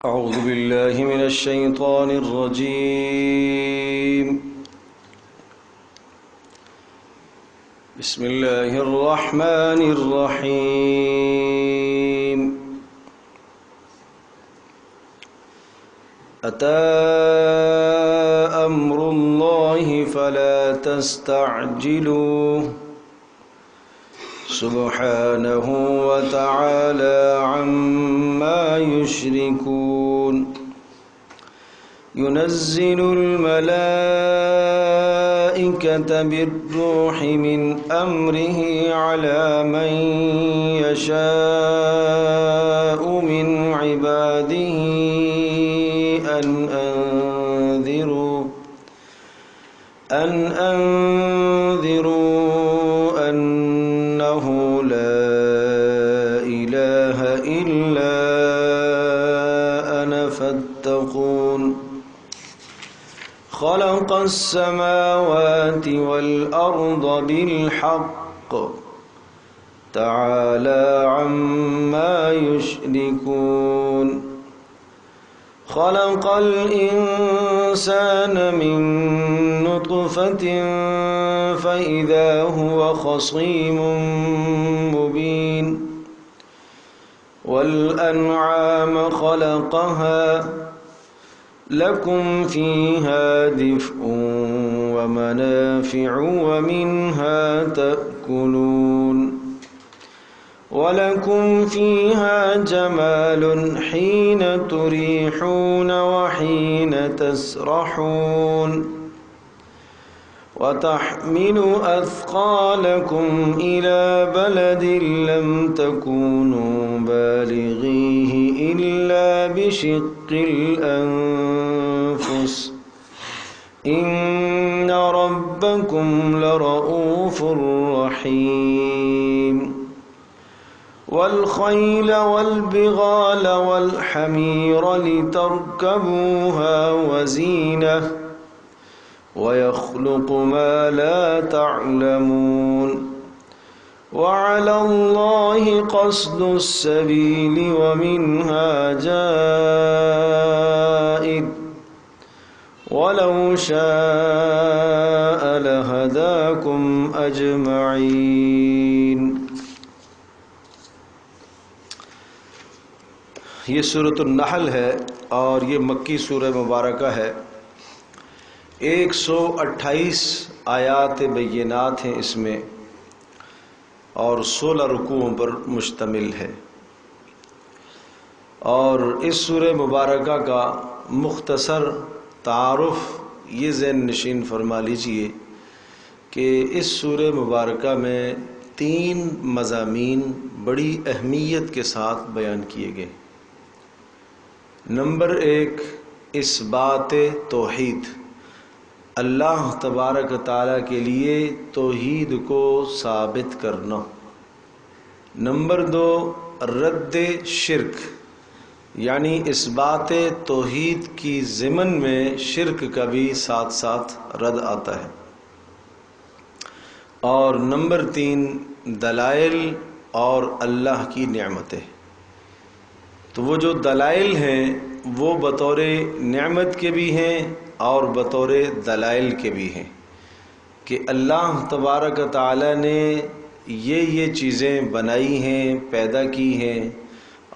أعوذ بالله من الشيطان الرجيم. بسم الله الرحمن الرحيم. أتى أمر الله فلا تستعجلوه سبحانه وتعالى عما يشركون. ينزل الملائكة بالروح من أمره على من يشاء من عباده أن أنذروا أنه لا إله إلا أنا فاتقون. خلق السماوات والأرض بالحق تعالى عما يشركون. خلق الإنسان من نطفة فإذا هو خصيم مبين. والأنعام خلقها لكم فيها دفء ومنافع ومنها تأكلون. ولكم فيها جمال حين تريحون وحين تسرحون. وتحمل أثقالكم إلى بلد لم تكونوا بالغيه إلا بشق الأنفس إن ربكم لرؤوف رحيم. والخيل والبغال والحمير لتركبوها وزينة ويخلق ما لا تعلمون. وعلى الله قصد السبيل ومنها جائر ولو شاء لهداكم أجمعين. یہ سورۃ النحل ہے اور یہ مکی سورہ مبارکہ ہے. 128 آیات بینات ہیں اس میں اور 16 رکوعوں پر مشتمل ہے. اور اس سورہ مبارکہ کا مختصر تعارف یہ ذہن نشین فرما لیجئے کہ اس سورہ مبارکہ میں 3 مضامین بڑی اہمیت کے ساتھ بیان کیے گئے. نمبر 1 اثبات توحید، اللہ تبارک تعالیٰ کے لیے توحید کو ثابت کرنا. نمبر 2 رد شرک، یعنی اثبات توحید کی ضمن میں شرک کا بھی ساتھ ساتھ رد آتا ہے. اور نمبر 3 دلائل اور اللہ کی نعمتیں. تو وہ جو دلائل ہیں وہ بطور نعمت کے بھی ہیں اور بطور دلائل کے بھی ہیں کہ اللہ تبارک تعالیٰ نے یہ چیزیں بنائی ہیں، پیدا کی ہیں،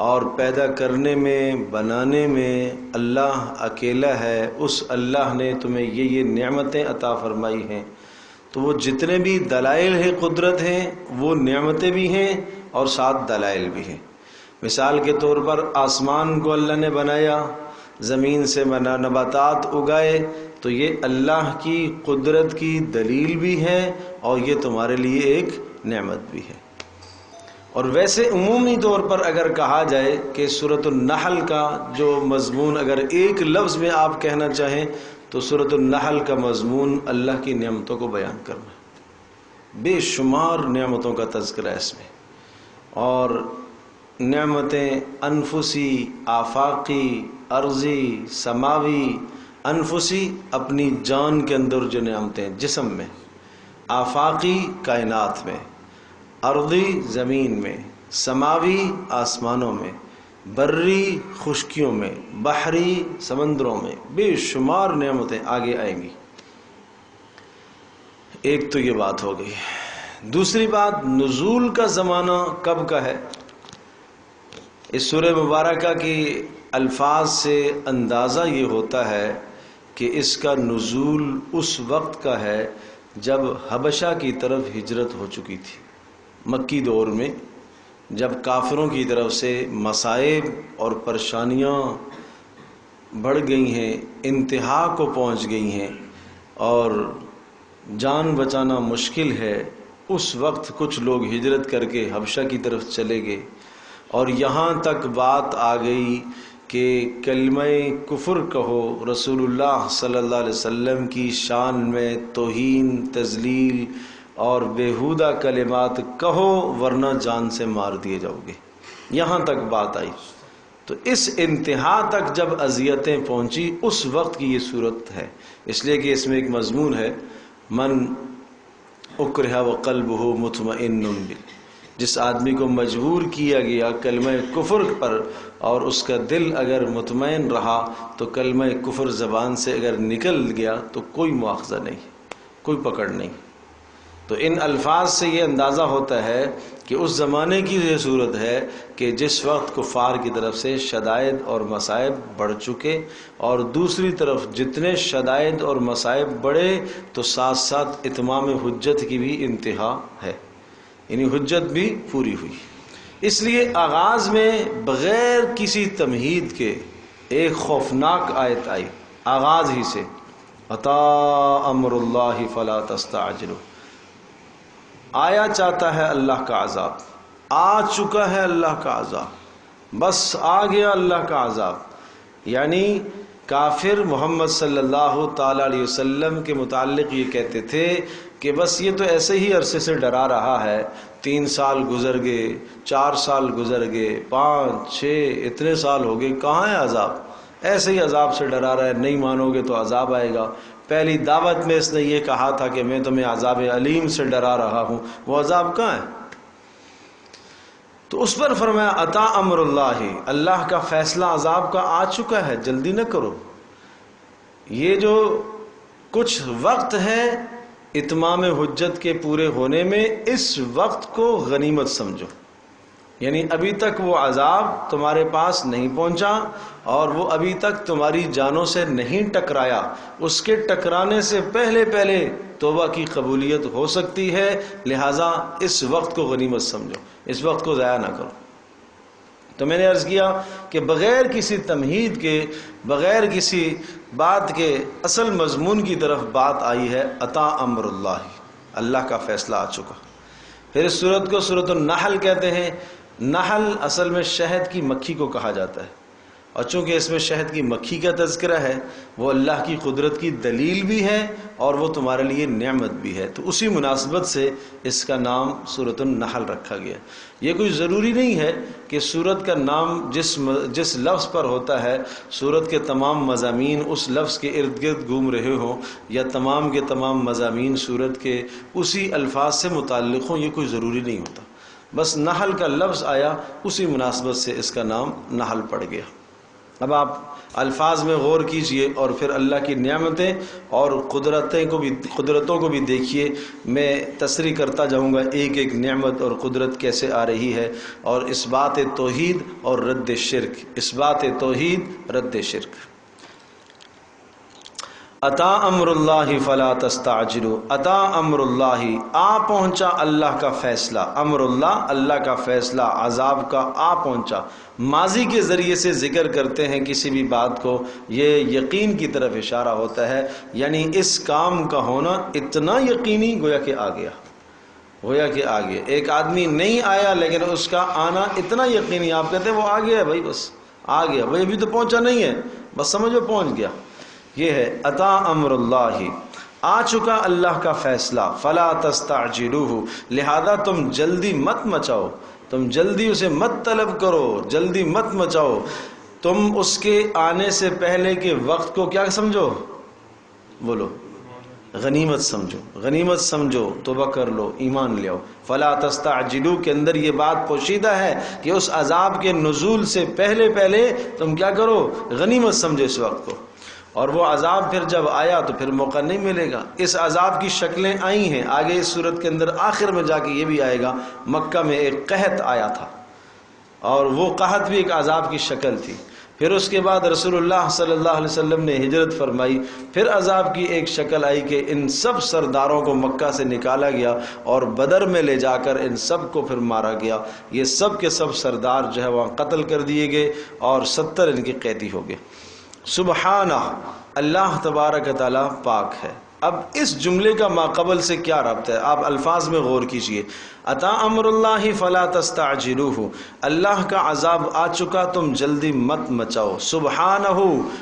اور پیدا کرنے میں بنانے میں اللہ اکیلا ہے. اس اللہ نے تمہیں یہ نعمتیں عطا فرمائی ہیں. تو وہ جتنے بھی دلائل ہیں قدرت ہیں وہ نعمتیں بھی ہیں اور ساتھ دلائل بھی ہیں. مثال کے طور پر آسمان کو اللہ نے بنایا، زمین سے نباتات اگائے، تو یہ اللہ کی قدرت کی دلیل بھی ہے اور یہ تمہارے لیے ایک نعمت بھی ہے. اور ویسے عمومی طور پر اگر کہا جائے کہ سورۃ النحل کا جو مضمون اگر ایک لفظ میں آپ کہنا چاہیں تو سورۃ النحل کا مضمون اللہ کی نعمتوں کو بیان کرنا. بے شمار نعمتوں کا تذکرہ ہے اس میں، اور نعمتیں انفسی، آفاقی، ارضی، سماوی. انفسی اپنی جان کے اندر جو نعمتیں جسم میں، آفاقی کائنات میں، ارضی زمین میں، سماوی آسمانوں میں. بری خشکیوں میں، بحری سمندروں میں بے شمار نعمتیں آگے آئیں گی۔ ایک تو یہ بات ہو گئی۔ دوسری بات، نزول کا زمانہ کب کا ہے؟ اس سورہ مبارکہ کی الفاظ سے اندازہ یہ ہوتا ہے کہ اس کا نزول اس وقت کا ہے جب حبشہ کی طرف ہجرت ہو چکی تھی، مکی دور میں، جب کافروں کی طرف سے مصائب اور پریشانیاں بڑھ گئی ہیں، انتہا کو پہنچ گئی ہیں اور جان بچانا مشکل ہے، اس وقت کچھ لوگ ہجرت کر کے حبشہ کی طرف چلے گئے اور یہاں تک بات آ گئی کہ کلمہ کفر کہو، رسول اللہ صلی اللہ علیہ وسلم کی شان میں توہین، تذلیل اور بیہودہ کلمات کہو ورنہ جان سے مار دیے جاؤ گے، یہاں تک بات آئی۔ تو اس انتہا تک جب اذیتیں پہنچی اس وقت کی یہ صورت ہے، اس لیے کہ اس میں ایک مضمون ہے، من اکرہ وقلبہ مطمئن بال، جس آدمی کو مجبور کیا گیا کلمہ کفر پر اور اس کا دل اگر مطمئن رہا تو کلمہ کفر زبان سے اگر نکل گیا تو کوئی مواخذہ نہیں، کوئی پکڑ نہیں۔ تو ان الفاظ سے یہ اندازہ ہوتا ہے کہ اس زمانے کی یہ صورت ہے کہ جس وقت کفار کی طرف سے شدائد اور مصائب بڑھ چکے، اور دوسری طرف جتنے شدائد اور مصائب بڑھے تو ساتھ ساتھ اتمام حجت کی بھی انتہا ہے، یعنی حجت بھی پوری ہوئی۔ اس لیے آغاز میں بغیر کسی تمہید کے ایک خوفناک آیت آئی، آغاز ہی سے، اتی امر اللہ فلا تستعجلوا، آیا چاہتا ہے اللہ کا عذاب، آ چکا ہے اللہ کا عذاب، بس آ گیا اللہ کا عذاب۔ یعنی کافر محمد صلی اللہ تعالی علیہ وسلم کے متعلق یہ کہتے تھے کہ بس یہ تو ایسے ہی عرصے سے ڈرا رہا ہے، 3 سال گزر گئے، 4 سال گزر گئے، 5 6 اتنے سال ہو گئے، کہاں ہے عذاب؟ ایسے ہی عذاب سے ڈرا رہا ہے، نہیں مانو گے تو عذاب آئے گا۔ پہلی دعوت میں اس نے یہ کہا تھا کہ میں تمہیں عذاب علیم سے ڈرا رہا ہوں، وہ عذاب کہاں ہے؟ تو اس پر فرمایا اتی امر اللہ، اللہ کا فیصلہ عذاب کا آ چکا ہے، جلدی نہ کرو۔ یہ جو کچھ وقت ہے اتمام حجت کے پورے ہونے میں، اس وقت کو غنیمت سمجھو، یعنی ابھی تک وہ عذاب تمہارے پاس نہیں پہنچا اور وہ ابھی تک تمہاری جانوں سے نہیں ٹکرایا، اس کے ٹکرانے سے پہلے پہلے توبہ کی قبولیت ہو سکتی ہے، لہٰذا اس وقت کو غنیمت سمجھو، اس وقت کو ضائع نہ کرو۔ تو میں نے عرض کیا کہ بغیر کسی تمہید کے، بغیر کسی بات کے اصل مضمون کی طرف بات آئی ہے، اتی امر اللہ، اللہ کا فیصلہ آ چکا۔ پھر اس سورت کو سورۃ النحل کہتے ہیں۔ نحل اصل میں شہد کی مکھی کو کہا جاتا ہے، اور چونکہ اس میں شہد کی مکھی کا تذکرہ ہے، وہ اللہ کی قدرت کی دلیل بھی ہے اور وہ تمہارے لیے نعمت بھی ہے، تو اسی مناسبت سے اس کا نام سورۃ النحل رکھا گیا۔ یہ کوئی ضروری نہیں ہے کہ سورت کا نام جس لفظ پر ہوتا ہے سورت کے تمام مضامین اس لفظ کے ارد گرد گھوم رہے ہوں، یا تمام کے تمام مضامین سورت کے اسی الفاظ سے متعلق ہوں، یہ کوئی ضروری نہیں ہوتا، بس نحل کا لفظ آیا اسی مناسبت سے اس کا نام نحل پڑ گیا۔ اب آپ الفاظ میں غور کیجئے اور پھر اللہ کی نعمتیں اور قدرتوں کو بھی دیکھیے۔ میں تصریح کرتا جاؤں گا ایک ایک نعمت اور قدرت کیسے آ رہی ہے، اور اس بات توحید اور رد شرک، اس بات توحید رد شرک۔ اتی امر اللہ فلا تستعجلوا، اتی امر اللہ، آ پہنچا اللہ کا فیصلہ، امر اللہ، اللہ کا فیصلہ عذاب کا آ پہنچا۔ ماضی کے ذریعے سے ذکر کرتے ہیں کسی بھی بات کو، یہ یقین کی طرف اشارہ ہوتا ہے، یعنی اس کام کا ہونا اتنا یقینی گویا کہ آ گیا، گویا کہ آ گیا۔ ایک آدمی نہیں آیا لیکن اس کا آنا اتنا یقینی، آپ کہتے ہیں وہ آ گیا ہے، بھائی بس آ گیا، بھائی ابھی تو پہنچا نہیں ہے، بس سمجھو پہنچ گیا۔ یہ ہے اتی امر اللہ، آ چکا اللہ کا فیصلہ، فلا تستعجلوہ، لہذا تم جلدی مت مچاؤ، تم جلدی اسے مت طلب کرو، جلدی مت مچاؤ، تم اس کے آنے سے پہلے کے وقت کو کیا سمجھو، بولو غنیمت سمجھو، غنیمت سمجھو، توبہ کر لو، ایمان لے آؤ۔ فلا تستعجلوا کے اندر یہ بات پوشیدہ ہے کہ اس عذاب کے نزول سے پہلے پہلے تم کیا کرو، غنیمت سمجھو اس وقت کو، اور وہ عذاب پھر جب آیا تو پھر موقع نہیں ملے گا۔ اس عذاب کی شکلیں آئی ہیں، آگے اس صورت کے اندر آخر میں جا کے یہ بھی آئے گا، مکہ میں ایک قحط آیا تھا اور وہ قحط بھی ایک عذاب کی شکل تھی۔ پھر اس کے بعد رسول اللہ صلی اللہ علیہ وسلم نے ہجرت فرمائی، پھر عذاب کی ایک شکل آئی کہ ان سب سرداروں کو مکہ سے نکالا گیا اور بدر میں لے جا کر ان سب کو پھر مارا گیا۔ یہ سب کے سب سردار جو ہے وہاں قتل کر دیے گئے اور 70 ان کے قیدی ہو گئے۔ سبحانہ، اللہ تبارک تعالیٰ پاک ہے۔ اب اس جملے کا ماقبل سے کیا ربط ہے؟ آپ الفاظ میں غور کیجئے۔ اتا امر اللہ فلا تستعجلوہ، اللہ کا عذاب آ چکا، تم جلدی مت مچاؤ۔ سبحانہ،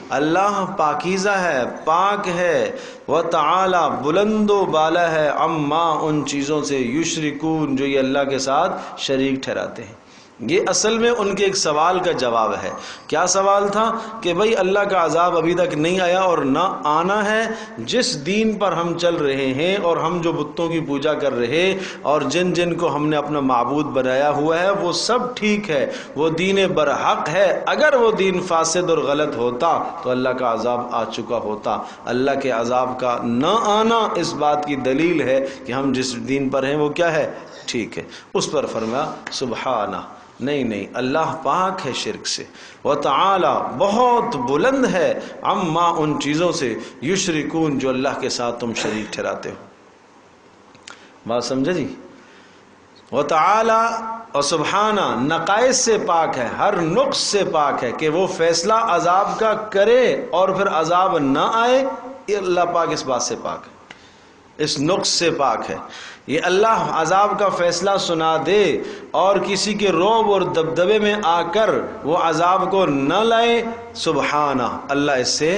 اللہ پاکیزہ ہے، پاک ہے، وتعالی بلند و بالا ہے، عما ان چیزوں سے، یشرکون جو یہ اللہ کے ساتھ شریک ٹھہراتے ہیں۔ یہ اصل میں ان کے ایک سوال کا جواب ہے۔ کیا سوال تھا؟ کہ بھئی اللہ کا عذاب ابھی تک نہیں آیا اور نہ آنا ہے۔ جس دین پر ہم چل رہے ہیں اور ہم جو بتوں کی پوجا کر رہے اور جن جن کو ہم نے اپنا معبود بنایا ہوا ہے وہ سب ٹھیک ہے، وہ دین برحق ہے۔ اگر وہ دین فاسد اور غلط ہوتا تو اللہ کا عذاب آ چکا ہوتا۔ اللہ کے عذاب کا نہ آنا اس بات کی دلیل ہے کہ ہم جس دین پر ہیں وہ کیا ہے؟ ٹھیک ہے۔ اس پر فرمایا سبحانہ، نہیں اللہ پاک ہے شرک سے، وتعالی بہت بلند ہے، عما ان چیزوں سے، یشرکون جو اللہ کے ساتھ تم شریک ٹھہراتے ہو۔ بات سمجھے جی؟ وتعالی اور سبحانہ نقائص سے پاک ہے، ہر نقص سے پاک ہے کہ وہ فیصلہ عذاب کا کرے اور پھر عذاب نہ آئے، یہ اللہ پاک اس بات سے پاک ہے، اس نقص سے پاک ہے۔ یہ اللہ عذاب کا فیصلہ سنا دے اور کسی کے رعب اور دبدبے میں آ کر وہ عذاب کو نہ لائے، سبحانہ، اللہ اس سے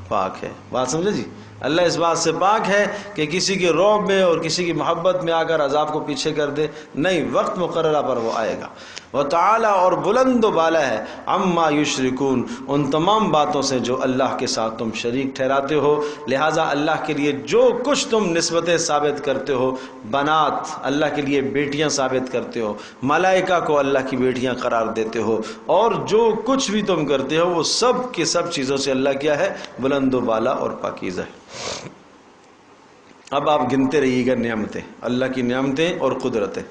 پاک ہے۔ بات سمجھے جی؟ اللہ اس بات سے پاک ہے کہ کسی کے رعب میں اور کسی کی محبت میں آ کر عذاب کو پیچھے کر دے، نہیں، وقت مقررہ پر وہ آئے گا۔ وتعالی اور بلند و بالا ہے، عما یشرکون ان تمام باتوں سے جو اللہ کے ساتھ تم شریک ٹھہراتے ہو۔ لہٰذا اللہ کے لیے جو کچھ تم نسبتیں ثابت کرتے ہو، بنات اللہ کے لیے بیٹیاں ثابت کرتے ہو، ملائکہ کو اللہ کی بیٹیاں قرار دیتے ہو، اور جو کچھ بھی تم کرتے ہو وہ سب کے سب چیزوں سے اللہ کیا ہے؟ بلند و بالا اور پاکیزہ ہے۔ اب آپ گنتے رہیے گا نعمتیں، اللہ کی نعمتیں اور قدرتیں۔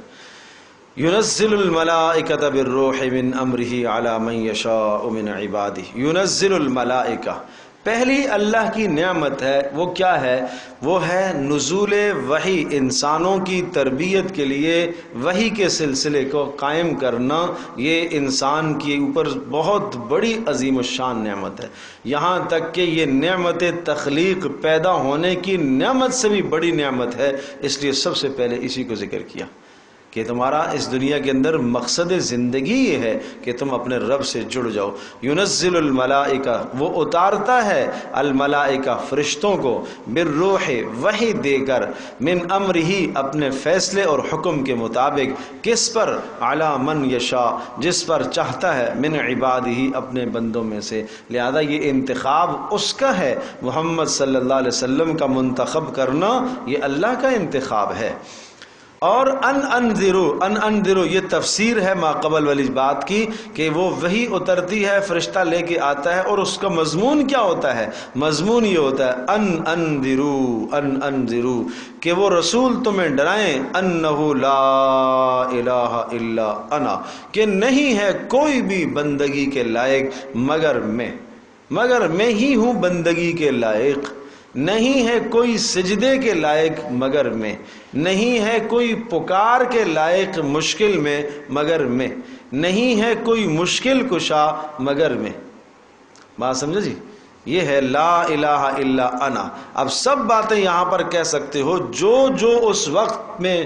ينزل الملائکۃ بالروح من امرہ علی من یشاء من عبادہ۔ ينزل الملائکہ، پہلی اللہ کی نعمت ہے، وہ کیا ہے؟ وہ ہے نزول وحی، انسانوں کی تربیت کے لیے وحی کے سلسلے کو قائم کرنا۔ یہ انسان کے اوپر بہت بڑی عظیم الشان نعمت ہے، یہاں تک کہ یہ نعمت تخلیق، پیدا ہونے کی نعمت سے بھی بڑی نعمت ہے، اس لیے سب سے پہلے اسی کو ذکر کیا کہ تمہارا اس دنیا کے اندر مقصد زندگی یہ ہے کہ تم اپنے رب سے جڑ جاؤ۔ ينزل الملائکہ، وہ اتارتا ہے، الملائکہ فرشتوں کو، بالروح وحی دے کر، من امرہ اپنے فیصلے اور حکم کے مطابق، کس پر؟ علی من یشاء، جس پر چاہتا ہے، من عبادہ اپنے بندوں میں سے۔ لہذا یہ انتخاب اس کا ہے، محمد صلی اللہ علیہ وسلم کا منتخب کرنا یہ اللہ کا انتخاب ہے۔ اور انذرو یہ تفسیر ہے ماقبل والی بات کی کہ وہ وحی اترتی ہے، فرشتہ لے کے آتا ہے، اور اس کا مضمون کیا ہوتا ہے؟ مضمون یہ ہوتا ہے انذرو کہ وہ رسول تمہیں ڈرائیں، انہ لا الہ الا انا، کہ نہیں ہے کوئی بھی بندگی کے لائق مگر میں ہی ہوں بندگی کے لائق، نہیں ہے کوئی سجدے کے لائق مگر میں، نہیں ہے کوئی پکار کے لائق مشکل میں مگر میں، نہیں ہے کوئی مشکل کشا مگر میں۔ بات سمجھے جی؟ یہ ہے لا الہ الا انا۔ اب سب باتیں یہاں پر کہہ سکتے ہو جو اس وقت میں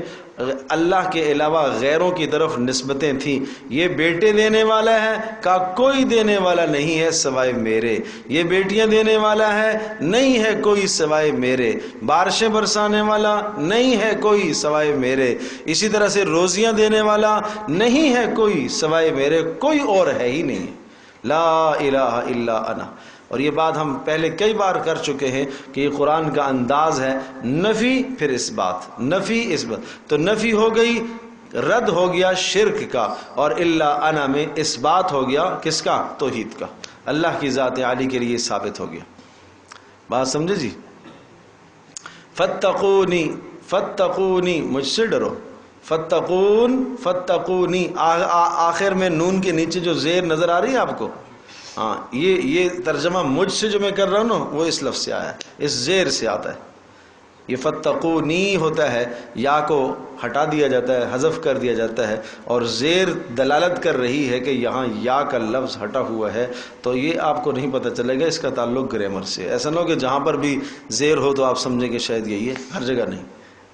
اللہ کے علاوہ غیروں کی طرف نسبتیں تھیں۔ یہ بیٹے دینے والا ہے، کہا کوئی دینے والا نہیں ہے سوائے میرے۔ یہ بیٹیاں دینے والا ہے، نہیں ہے کوئی سوائے میرے۔ بارشیں برسانے والا، نہیں ہے کوئی سوائے میرے۔ اسی طرح سے روزیاں دینے والا، نہیں ہے کوئی سوائے میرے، کوئی اور ہے ہی نہیں۔ لا الہ الا انا. اور یہ بات ہم پہلے کئی بار کر چکے ہیں کہ یہ قرآن کا انداز ہے، نفی پھر اس بات، نفی اس بات. تو نفی ہو گئی، رد ہو گیا شرک کا، اور الا انا میں اس بات ہو گیا کس کا؟ توحید کا، اللہ کی ذات عالی کے لیے ثابت ہو گیا. بات سمجھے جی؟ فتقونی، فتقونی مجھ سے ڈرو، فتقون، فتقونی آخر میں نون کے نیچے جو زیر نظر آ رہی ہے آپ کو، ہاں یہ ترجمہ مجھ سے جو میں کر رہا ہوں نا وہ اس لفظ سے آیا ہے، اس زیر سے آتا ہے. یہ فتقونی ہوتا ہے، یا کو ہٹا دیا جاتا ہے، حذف کر دیا جاتا ہے، اور زیر دلالت کر رہی ہے کہ یہاں یا کا لفظ ہٹا ہوا ہے. تو یہ آپ کو نہیں پتہ چلے گا، اس کا تعلق گرامر سے. ایسا نہ ہو کہ جہاں پر بھی زیر ہو تو آپ سمجھیں کہ شاید یہی ہے، ہر جگہ نہیں،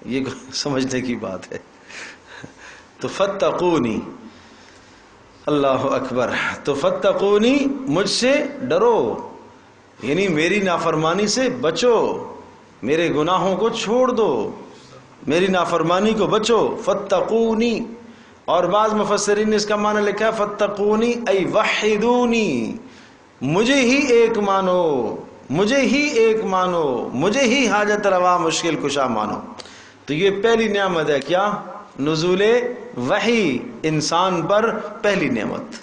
یہ سمجھنے کی بات ہے. تو فتقونی، اللہ اکبر. تو فتقونی مجھ سے ڈرو، یعنی میری نافرمانی سے بچو، میرے گناہوں کو چھوڑ دو، میری نافرمانی کو بچو. فتقونی، اور بعض مفسرین نے اس کا معنی لکھا ہے فتقونی ای وحدونی، مجھے ہی ایک مانو، مجھے ہی ایک مانو، مجھے ہی حاجت روا مشکل کشا مانو. تو یہ پہلی نعمت ہے، کیا؟ نزول وحی انسان پر پہلی نعمت.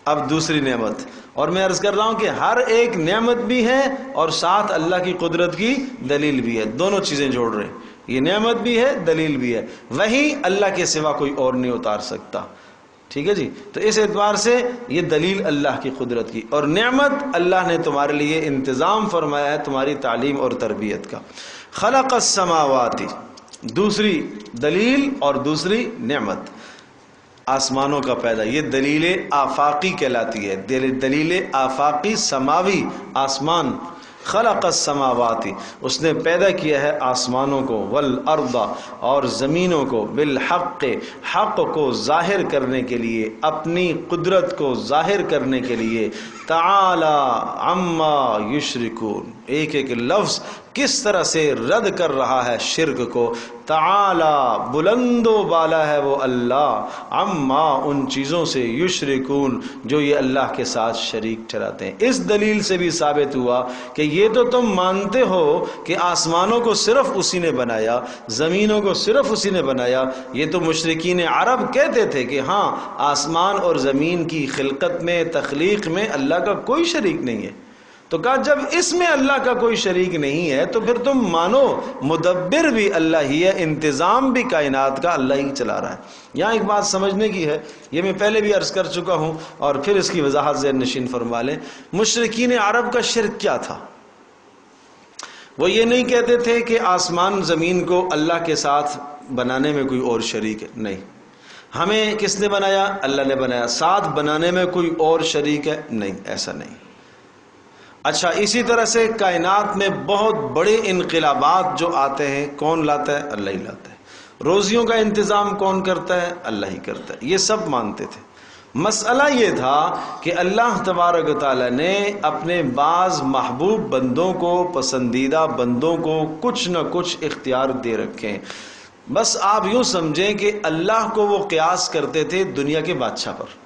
اب دوسری نعمت، اور میں عرض کر رہا ہوں کہ ہر ایک نعمت بھی ہے اور ساتھ اللہ کی قدرت کی دلیل بھی ہے، دونوں چیزیں جوڑ رہے ہیں. یہ نعمت بھی ہے، دلیل بھی ہے. وحی اللہ کے سوا کوئی اور نہیں اتار سکتا، ٹھیک ہے جی. تو اس اعتبار سے یہ دلیل اللہ کی قدرت کی، اور نعمت اللہ نے تمہارے لیے انتظام فرمایا ہے تمہاری تعلیم اور تربیت کا. خلق السماوات، دوسری دلیل اور دوسری نعمت، آسمانوں کا پیدا. یہ دلیل آفاقی کہلاتی ہے، دلیل آفاقی سماوی، آسمان. خلق السماوات، اس نے پیدا کیا ہے آسمانوں کو، والارض، اور زمینوں کو، بالحق، حق کو ظاہر کرنے کے لیے، اپنی قدرت کو ظاہر کرنے کے لیے. تعالی عما یشرکون، ایک ایک لفظ کس طرح سے رد کر رہا ہے شرک کو. تعالی، بلند و بالا ہے وہ اللہ، عما، ان چیزوں سے، یشرکون، جو یہ اللہ کے ساتھ شریک ٹھہراتے ہیں. اس دلیل سے بھی ثابت ہوا کہ یہ تو تم مانتے ہو کہ آسمانوں کو صرف اسی نے بنایا، زمینوں کو صرف اسی نے بنایا. یہ تو مشرکین عرب کہتے تھے کہ ہاں آسمان اور زمین کی خلقت میں، تخلیق میں اللہ کا کوئی شریک نہیں ہے. تو کہا جب اس میں اللہ کا کوئی شریک نہیں ہے تو پھر تم مانو مدبر بھی اللہ ہی ہے، انتظام بھی کائنات کا اللہ ہی چلا رہا ہے. یہاں ایک بات سمجھنے کی ہے، یہ میں پہلے بھی عرض کر چکا ہوں اور پھر اس کی وضاحت ذہن نشین فرما لیں. مشرکین عرب کا شرک کیا تھا؟ وہ یہ نہیں کہتے تھے کہ آسمان زمین کو اللہ کے ساتھ بنانے میں کوئی اور شریک ہے، نہیں. ہمیں کس نے بنایا؟ اللہ نے بنایا. ساتھ بنانے میں کوئی اور شریک ہے؟ نہیں، ایسا نہیں. اچھا، اسی طرح سے کائنات میں بہت بڑے انقلابات جو آتے ہیں کون لاتا ہے؟ اللہ ہی لاتا ہے. روزیوں کا انتظام کون کرتا ہے؟ اللہ ہی کرتا ہے. یہ سب مانتے تھے. مسئلہ یہ تھا کہ اللہ تبارک و تعالیٰ نے اپنے بعض محبوب بندوں کو، پسندیدہ بندوں کو کچھ نہ کچھ اختیار دے رکھے ہیں. بس آپ یوں سمجھیں کہ اللہ کو وہ قیاس کرتے تھے دنیا کے بادشاہ پر.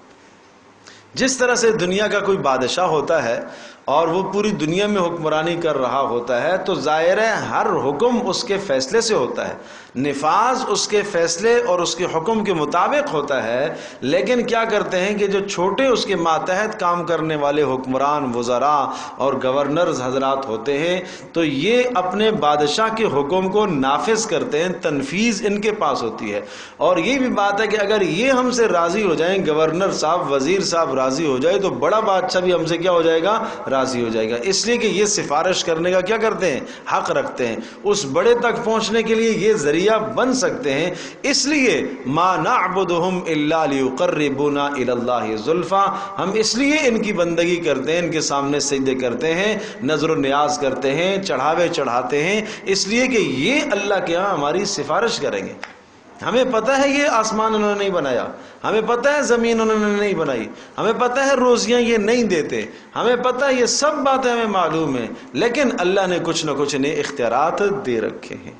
جس طرح سے دنیا کا کوئی بادشاہ ہوتا ہے اور وہ پوری دنیا میں حکمرانی کر رہا ہوتا ہے تو ظاہر ہے ہر حکم اس کے فیصلے سے ہوتا ہے، نفاذ اس کے فیصلے اور اس کے حکم کے مطابق ہوتا ہے. لیکن کیا کرتے ہیں کہ جو چھوٹے اس کے ماتحت کام کرنے والے حکمران، وزراء اور گورنرز حضرات ہوتے ہیں تو یہ اپنے بادشاہ کے حکم کو نافذ کرتے ہیں، تنفیذ ان کے پاس ہوتی ہے. اور یہ بھی بات ہے کہ اگر یہ ہم سے راضی ہو جائیں، گورنر صاحب، وزیر صاحب راضی ہو جائے تو بڑا بادشاہ بھی ہم سے کیا ہو جائے گا؟ راضی ہو جائے گا. اس لیے کہ یہ سفارش کرنے کا کیا کرتے ہیں؟ حق رکھتے ہیں. اس بڑے تک پہنچنے کے لیے یہ ذریعہ بن سکتے ہیں. اس لیے ما نعبدہم الا لیقربونا الی اللہ زلفیٰ، ہم اس لیے ان کی بندگی کرتے ہیں، ان کے سامنے سجدے کرتے ہیں، نظر و نیاز کرتے ہیں، چڑھاوے چڑھاتے ہیں، اس لیے کہ یہ اللہ کے ہاں ہماری سفارش کریں گے. ہمیں پتہ ہے یہ آسمان انہوں نے نہیں بنایا، ہمیں پتہ ہے زمین انہوں نے نہیں بنائی، ہمیں پتہ ہے روزیاں یہ نہیں دیتے، ہمیں پتہ ہے یہ سب باتیں ہمیں معلوم ہیں، لیکن اللہ نے کچھ نہ کچھ انہیں اختیارات دے رکھے ہیں.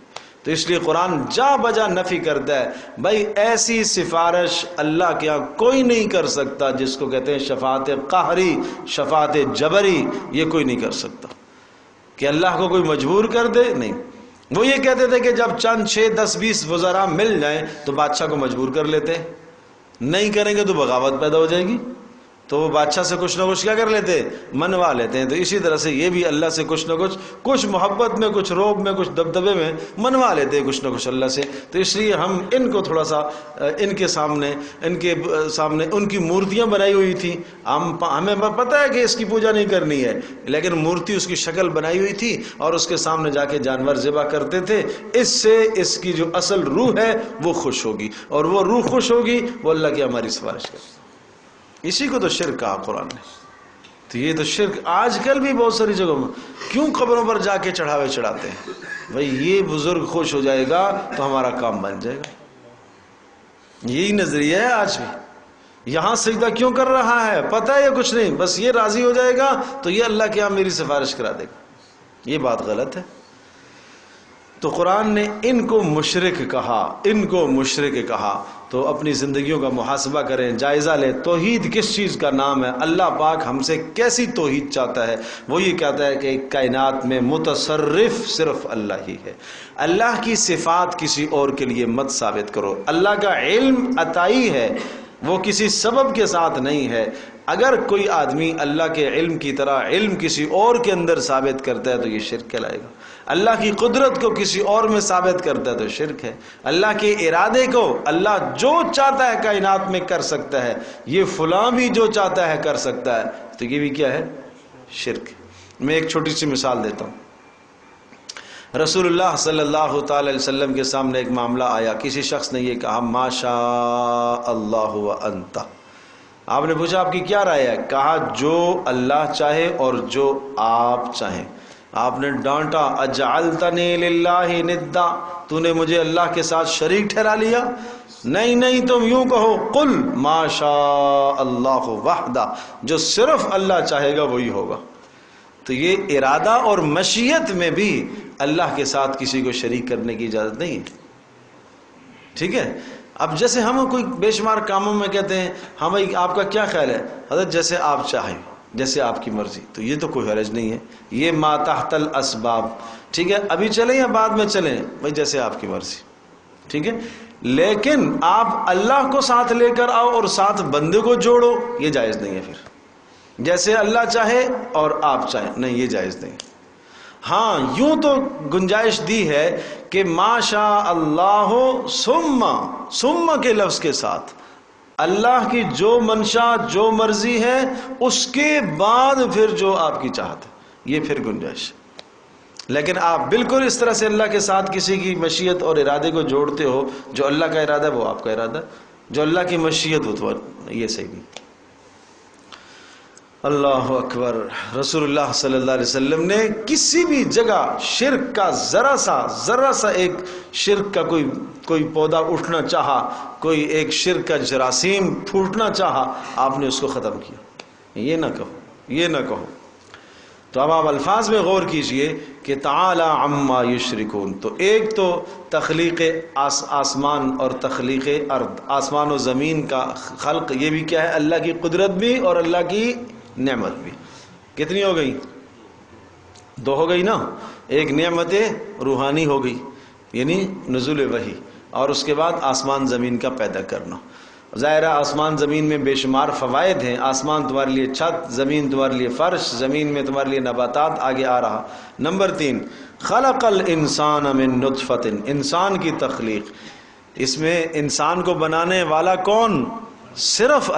تو اس لیے قرآن جا بجا نفی کرتا ہے، بھائی ایسی سفارش اللہ کے یہاں کوئی نہیں کر سکتا جس کو کہتے ہیں شفاعت قہری، شفاعت جبری، یہ کوئی نہیں کر سکتا کہ اللہ کو کوئی مجبور کر دے، نہیں۔ وہ یہ کہتے تھے کہ جب چند 6 10 20 وزراء مل جائیں تو بادشاہ کو مجبور کر لیتے، نہیں کریں گے تو بغاوت پیدا ہو جائے گی، تو وہ بادشاہ سے کچھ نہ کچھ کیا کر لیتے، منوا لیتے ہیں۔ تو اسی طرح سے یہ بھی اللہ سے کچھ نہ کچھ محبت میں، کچھ روب میں، کچھ دبدبے میں منوا لیتے ہیں کچھ نہ کچھ اللہ سے۔ تو اس لیے ہم ان کو تھوڑا سا ان کے سامنے ان کی مورتیاں بنائی ہوئی تھی، ہمیں پتہ ہے کہ اس کی پوجا نہیں کرنی ہے، لیکن مورتی اس کی شکل بنائی ہوئی تھی اور اس کے سامنے جا کے جانور ذبح کرتے تھے، اس سے اس کی جو اصل روح ہے وہ خوش ہوگی، اور وہ روح خوش ہوگی وہ اللہ کی ہماری سفارش کرے۔ اسی کو تو شرک کہا قرآن نے۔ تو یہ تو شرک آج کل بھی بہت ساری جگہوں میں، کیوں قبروں پر جا کے چڑھاوے چڑھاتے ہیں؟ بھائی یہ بزرگ خوش ہو جائے گا تو ہمارا کام بن جائے گا، یہی نظریہ ہے آج بھی۔ یہاں سجدہ کیوں کر رہا ہے پتہ ہے، یہ کچھ نہیں، بس یہ راضی ہو جائے گا تو یہ اللہ کے یہاں میری سفارش کرا دے گا، یہ بات غلط ہے۔ تو قرآن نے ان کو مشرک کہا، تو اپنی زندگیوں کا محاسبہ کریں، جائزہ لیں، توحید کس چیز کا نام ہے، اللہ پاک ہم سے کیسی توحید چاہتا ہے۔ وہ یہ کہتا ہے کہ کائنات میں متصرف صرف اللہ ہی ہے، اللہ کی صفات کسی اور کے لیے مت ثابت کرو۔ اللہ کا علم عطائی ہے، وہ کسی سبب کے ساتھ نہیں ہے۔ اگر کوئی آدمی اللہ کے علم کی طرح علم کسی اور کے اندر ثابت کرتا ہے تو یہ شرک کہلائے گا۔ اللہ کی قدرت کو کسی اور میں ثابت کرتا ہے تو شرک ہے۔ اللہ کے ارادے کو اللہ جو چاہتا ہے کائنات میں کر سکتا ہے، یہ فلاں بھی جو چاہتا ہے کر سکتا ہے، تو یہ بھی کیا ہے؟ شرک۔ میں ایک چھوٹی سی مثال دیتا ہوں۔ رسول اللہ صلی اللہ تعالی علیہ وسلم کے سامنے ایک معاملہ آیا، کسی شخص نے یہ کہا ما شاء اللہ و انت۔ آپ نے پوچھا آپ کی کیا رائے ہے؟ کہا جو اللہ چاہے اور جو آپ چاہیں۔ آپ نے ڈانٹا اجعلتنی للہ ندا، تو نے مجھے اللہ کے ساتھ شریک ٹھہرا لیا؟ نہیں، تم یوں کہو قل ما شاء اللہ وحدہ، جو صرف اللہ چاہے گا وہی ہوگا۔ تو یہ ارادہ اور مشیت میں بھی اللہ کے ساتھ کسی کو شریک کرنے کی اجازت نہیں ہے، ٹھیک ہے؟ اب جیسے ہم کوئی بے شمار کاموں میں کہتے ہیں ہاں بھائی آپ کا کیا خیال ہے حضرت، جیسے آپ چاہیں، جیسے آپ کی مرضی، تو یہ تو کوئی حرج نہیں ہے، یہ ما تحت الاسباب، ٹھیک ہے؟ ابھی چلیں یا بعد میں چلیں، بھائی جیسے آپ کی مرضی، ٹھیک ہے؟ لیکن آپ اللہ کو ساتھ لے کر آؤ اور ساتھ بندے کو جوڑو، یہ جائز نہیں ہے۔ پھر جیسے اللہ چاہے اور آپ چاہیں، نہیں، یہ جائز نہیں۔ ہاں یوں تو گنجائش دی ہے کہ ما شاء اللہ ثم کے لفظ کے ساتھ اللہ کی جو منشا، جو مرضی ہے، اس کے بعد پھر جو آپ کی چاہت ہے، یہ پھر گنجائش۔ لیکن آپ بالکل اس طرح سے اللہ کے ساتھ کسی کی مشیت اور ارادے کو جوڑتے ہو، جو اللہ کا ارادہ ہے وہ آپ کا ارادہ ہے، جو اللہ کی مشیت وہ تو یہ صحیح نہیں۔ اللہ اکبر۔ رسول اللہ صلی اللہ علیہ وسلم نے کسی بھی جگہ شرک کا ذرا سا ایک شرک کا کوئی پودا اٹھنا چاہا، کوئی ایک شرک کا جراثیم پھوٹنا چاہا، آپ نے اس کو ختم کیا۔ یہ نہ کہو۔ تو اب آپ الفاظ میں غور کیجئے کہ تعالی عما یشرکون، تو ایک تو تخلیق آسمان اور تخلیق ارض، آسمان و زمین کا خلق، یہ بھی کیا ہے؟ اللہ کی قدرت بھی اور اللہ کی نعمت بھی۔ کتنی ہو گئی؟ 2 ہو گئی نا۔ ایک نعمت روحانی ہو گئی، یعنی نزول وحی، اور اس کے بعد آسمان زمین کا پیدا کرنا۔ ظاہرہ آسمان زمین میں بے شمار فوائد ہیں، آسمان تمہارے لیے چھت، زمین تمہارے لیے فرش، زمین میں تمہارے لیے نباتات، آگے آ رہا۔ نمبر 3، خلق الانسان من نطفۃ، انسان کی تخلیق، اس میں انسان کو بنانے والا کون؟ صرف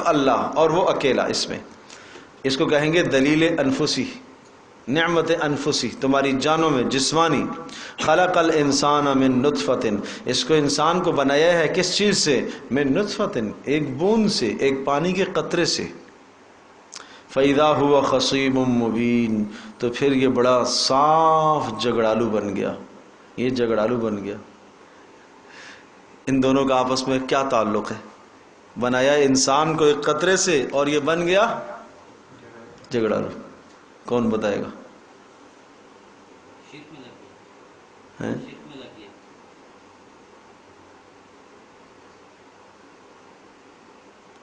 اللہ اور وہ اکیلا۔ اس کو کہیں گے دلیل انفسی، نعمت انفسی، تمہاری جانوں میں جسمانی۔ خلق الانسان من نطفۃ، اس کو انسان کو بنایا ہے کس چیز سے؟ من نطفۃ، ایک بوند سے، ایک پانی کے قطرے سے۔ فَإِذَا هُوَ خَصِيمٌ مُبِينٌ، تو پھر یہ بڑا صاف جگڑالو بن گیا، یہ جگڑالو بن گیا۔ ان دونوں کا آپس میں کیا تعلق ہے؟ بنایا انسان کو ایک قطرے سے اور یہ بن گیا جگڑالو۔ کون بتائے گا؟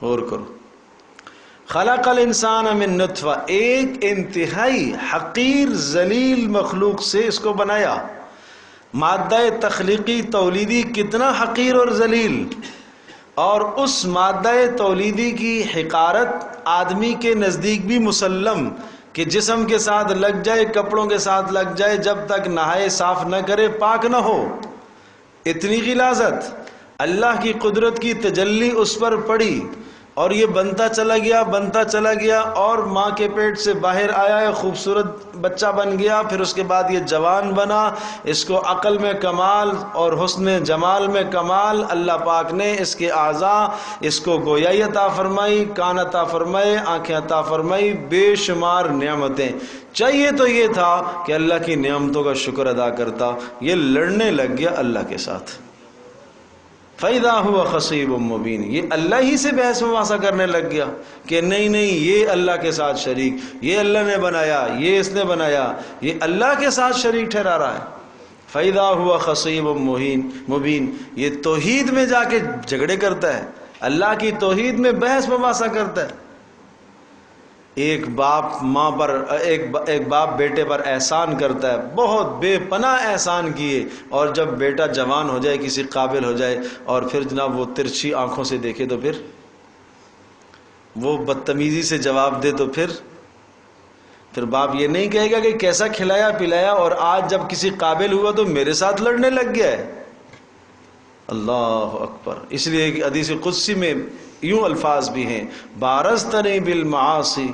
غور کرو. خلق الانسان من نطفہ، ایک انتہائی حقیر ذلیل مخلوق سے اس کو بنایا. مادہ تخلیقی تولیدی کتنا حقیر اور ذلیل، اور اس مادہ تولیدی کی حقارت آدمی کے نزدیک بھی مسلم کہ جسم کے ساتھ لگ جائے، کپڑوں کے ساتھ لگ جائے، جب تک نہائے صاف نہ کرے پاک نہ ہو. اتنی غلاظت، اللہ کی قدرت کی تجلی اس پر پڑی، اور یہ بنتا چلا گیا اور ماں کے پیٹ سے باہر آیا ہے، خوبصورت بچہ بن گیا. پھر اس کے بعد یہ جوان بنا، اس کو عقل میں کمال اور حسن جمال میں کمال. اللہ پاک نے اس کے اعضاء، اس کو گویائی عطا فرمائی، کان عطا فرمائے، آنکھیں عطا فرمائی، بے شمار نعمتیں. چاہیے تو یہ تھا کہ اللہ کی نعمتوں کا شکر ادا کرتا، یہ لڑنے لگ گیا اللہ کے ساتھ. فَإِذَا هُوَ خَصِيمٌ مُّبِينٌ، یہ اللہ ہی سے بحث مباحثہ کرنے لگ گیا کہ نہیں یہ اللہ کے ساتھ شریک، یہ اللہ نے بنایا، یہ اس نے بنایا، یہ اللہ کے ساتھ شریک ٹھہرا رہا ہے. فَإِذَا هُوَ خَصِيمٌ مُّبِينٌ، یہ توحید میں جا کے جھگڑے کرتا ہے، اللہ کی توحید میں بحث مباحثہ کرتا ہے. ایک باپ بیٹے پر احسان کرتا ہے، بہت بے پناہ احسان کیے، اور جب بیٹا جوان ہو جائے، کسی قابل ہو جائے، اور پھر جناب وہ ترچھی آنکھوں سے دیکھے تو پھر وہ بدتمیزی سے جواب دے تو پھر باپ یہ نہیں کہے گا کہ کیسا کھلایا پلایا، اور آج جب کسی قابل ہوا تو میرے ساتھ لڑنے لگ گیا ہے. اللہ اکبر. اس لیے ایک حدیث قدسی میں یوں الفاظ بھی ہیں، بارزتنی بالمعاصی،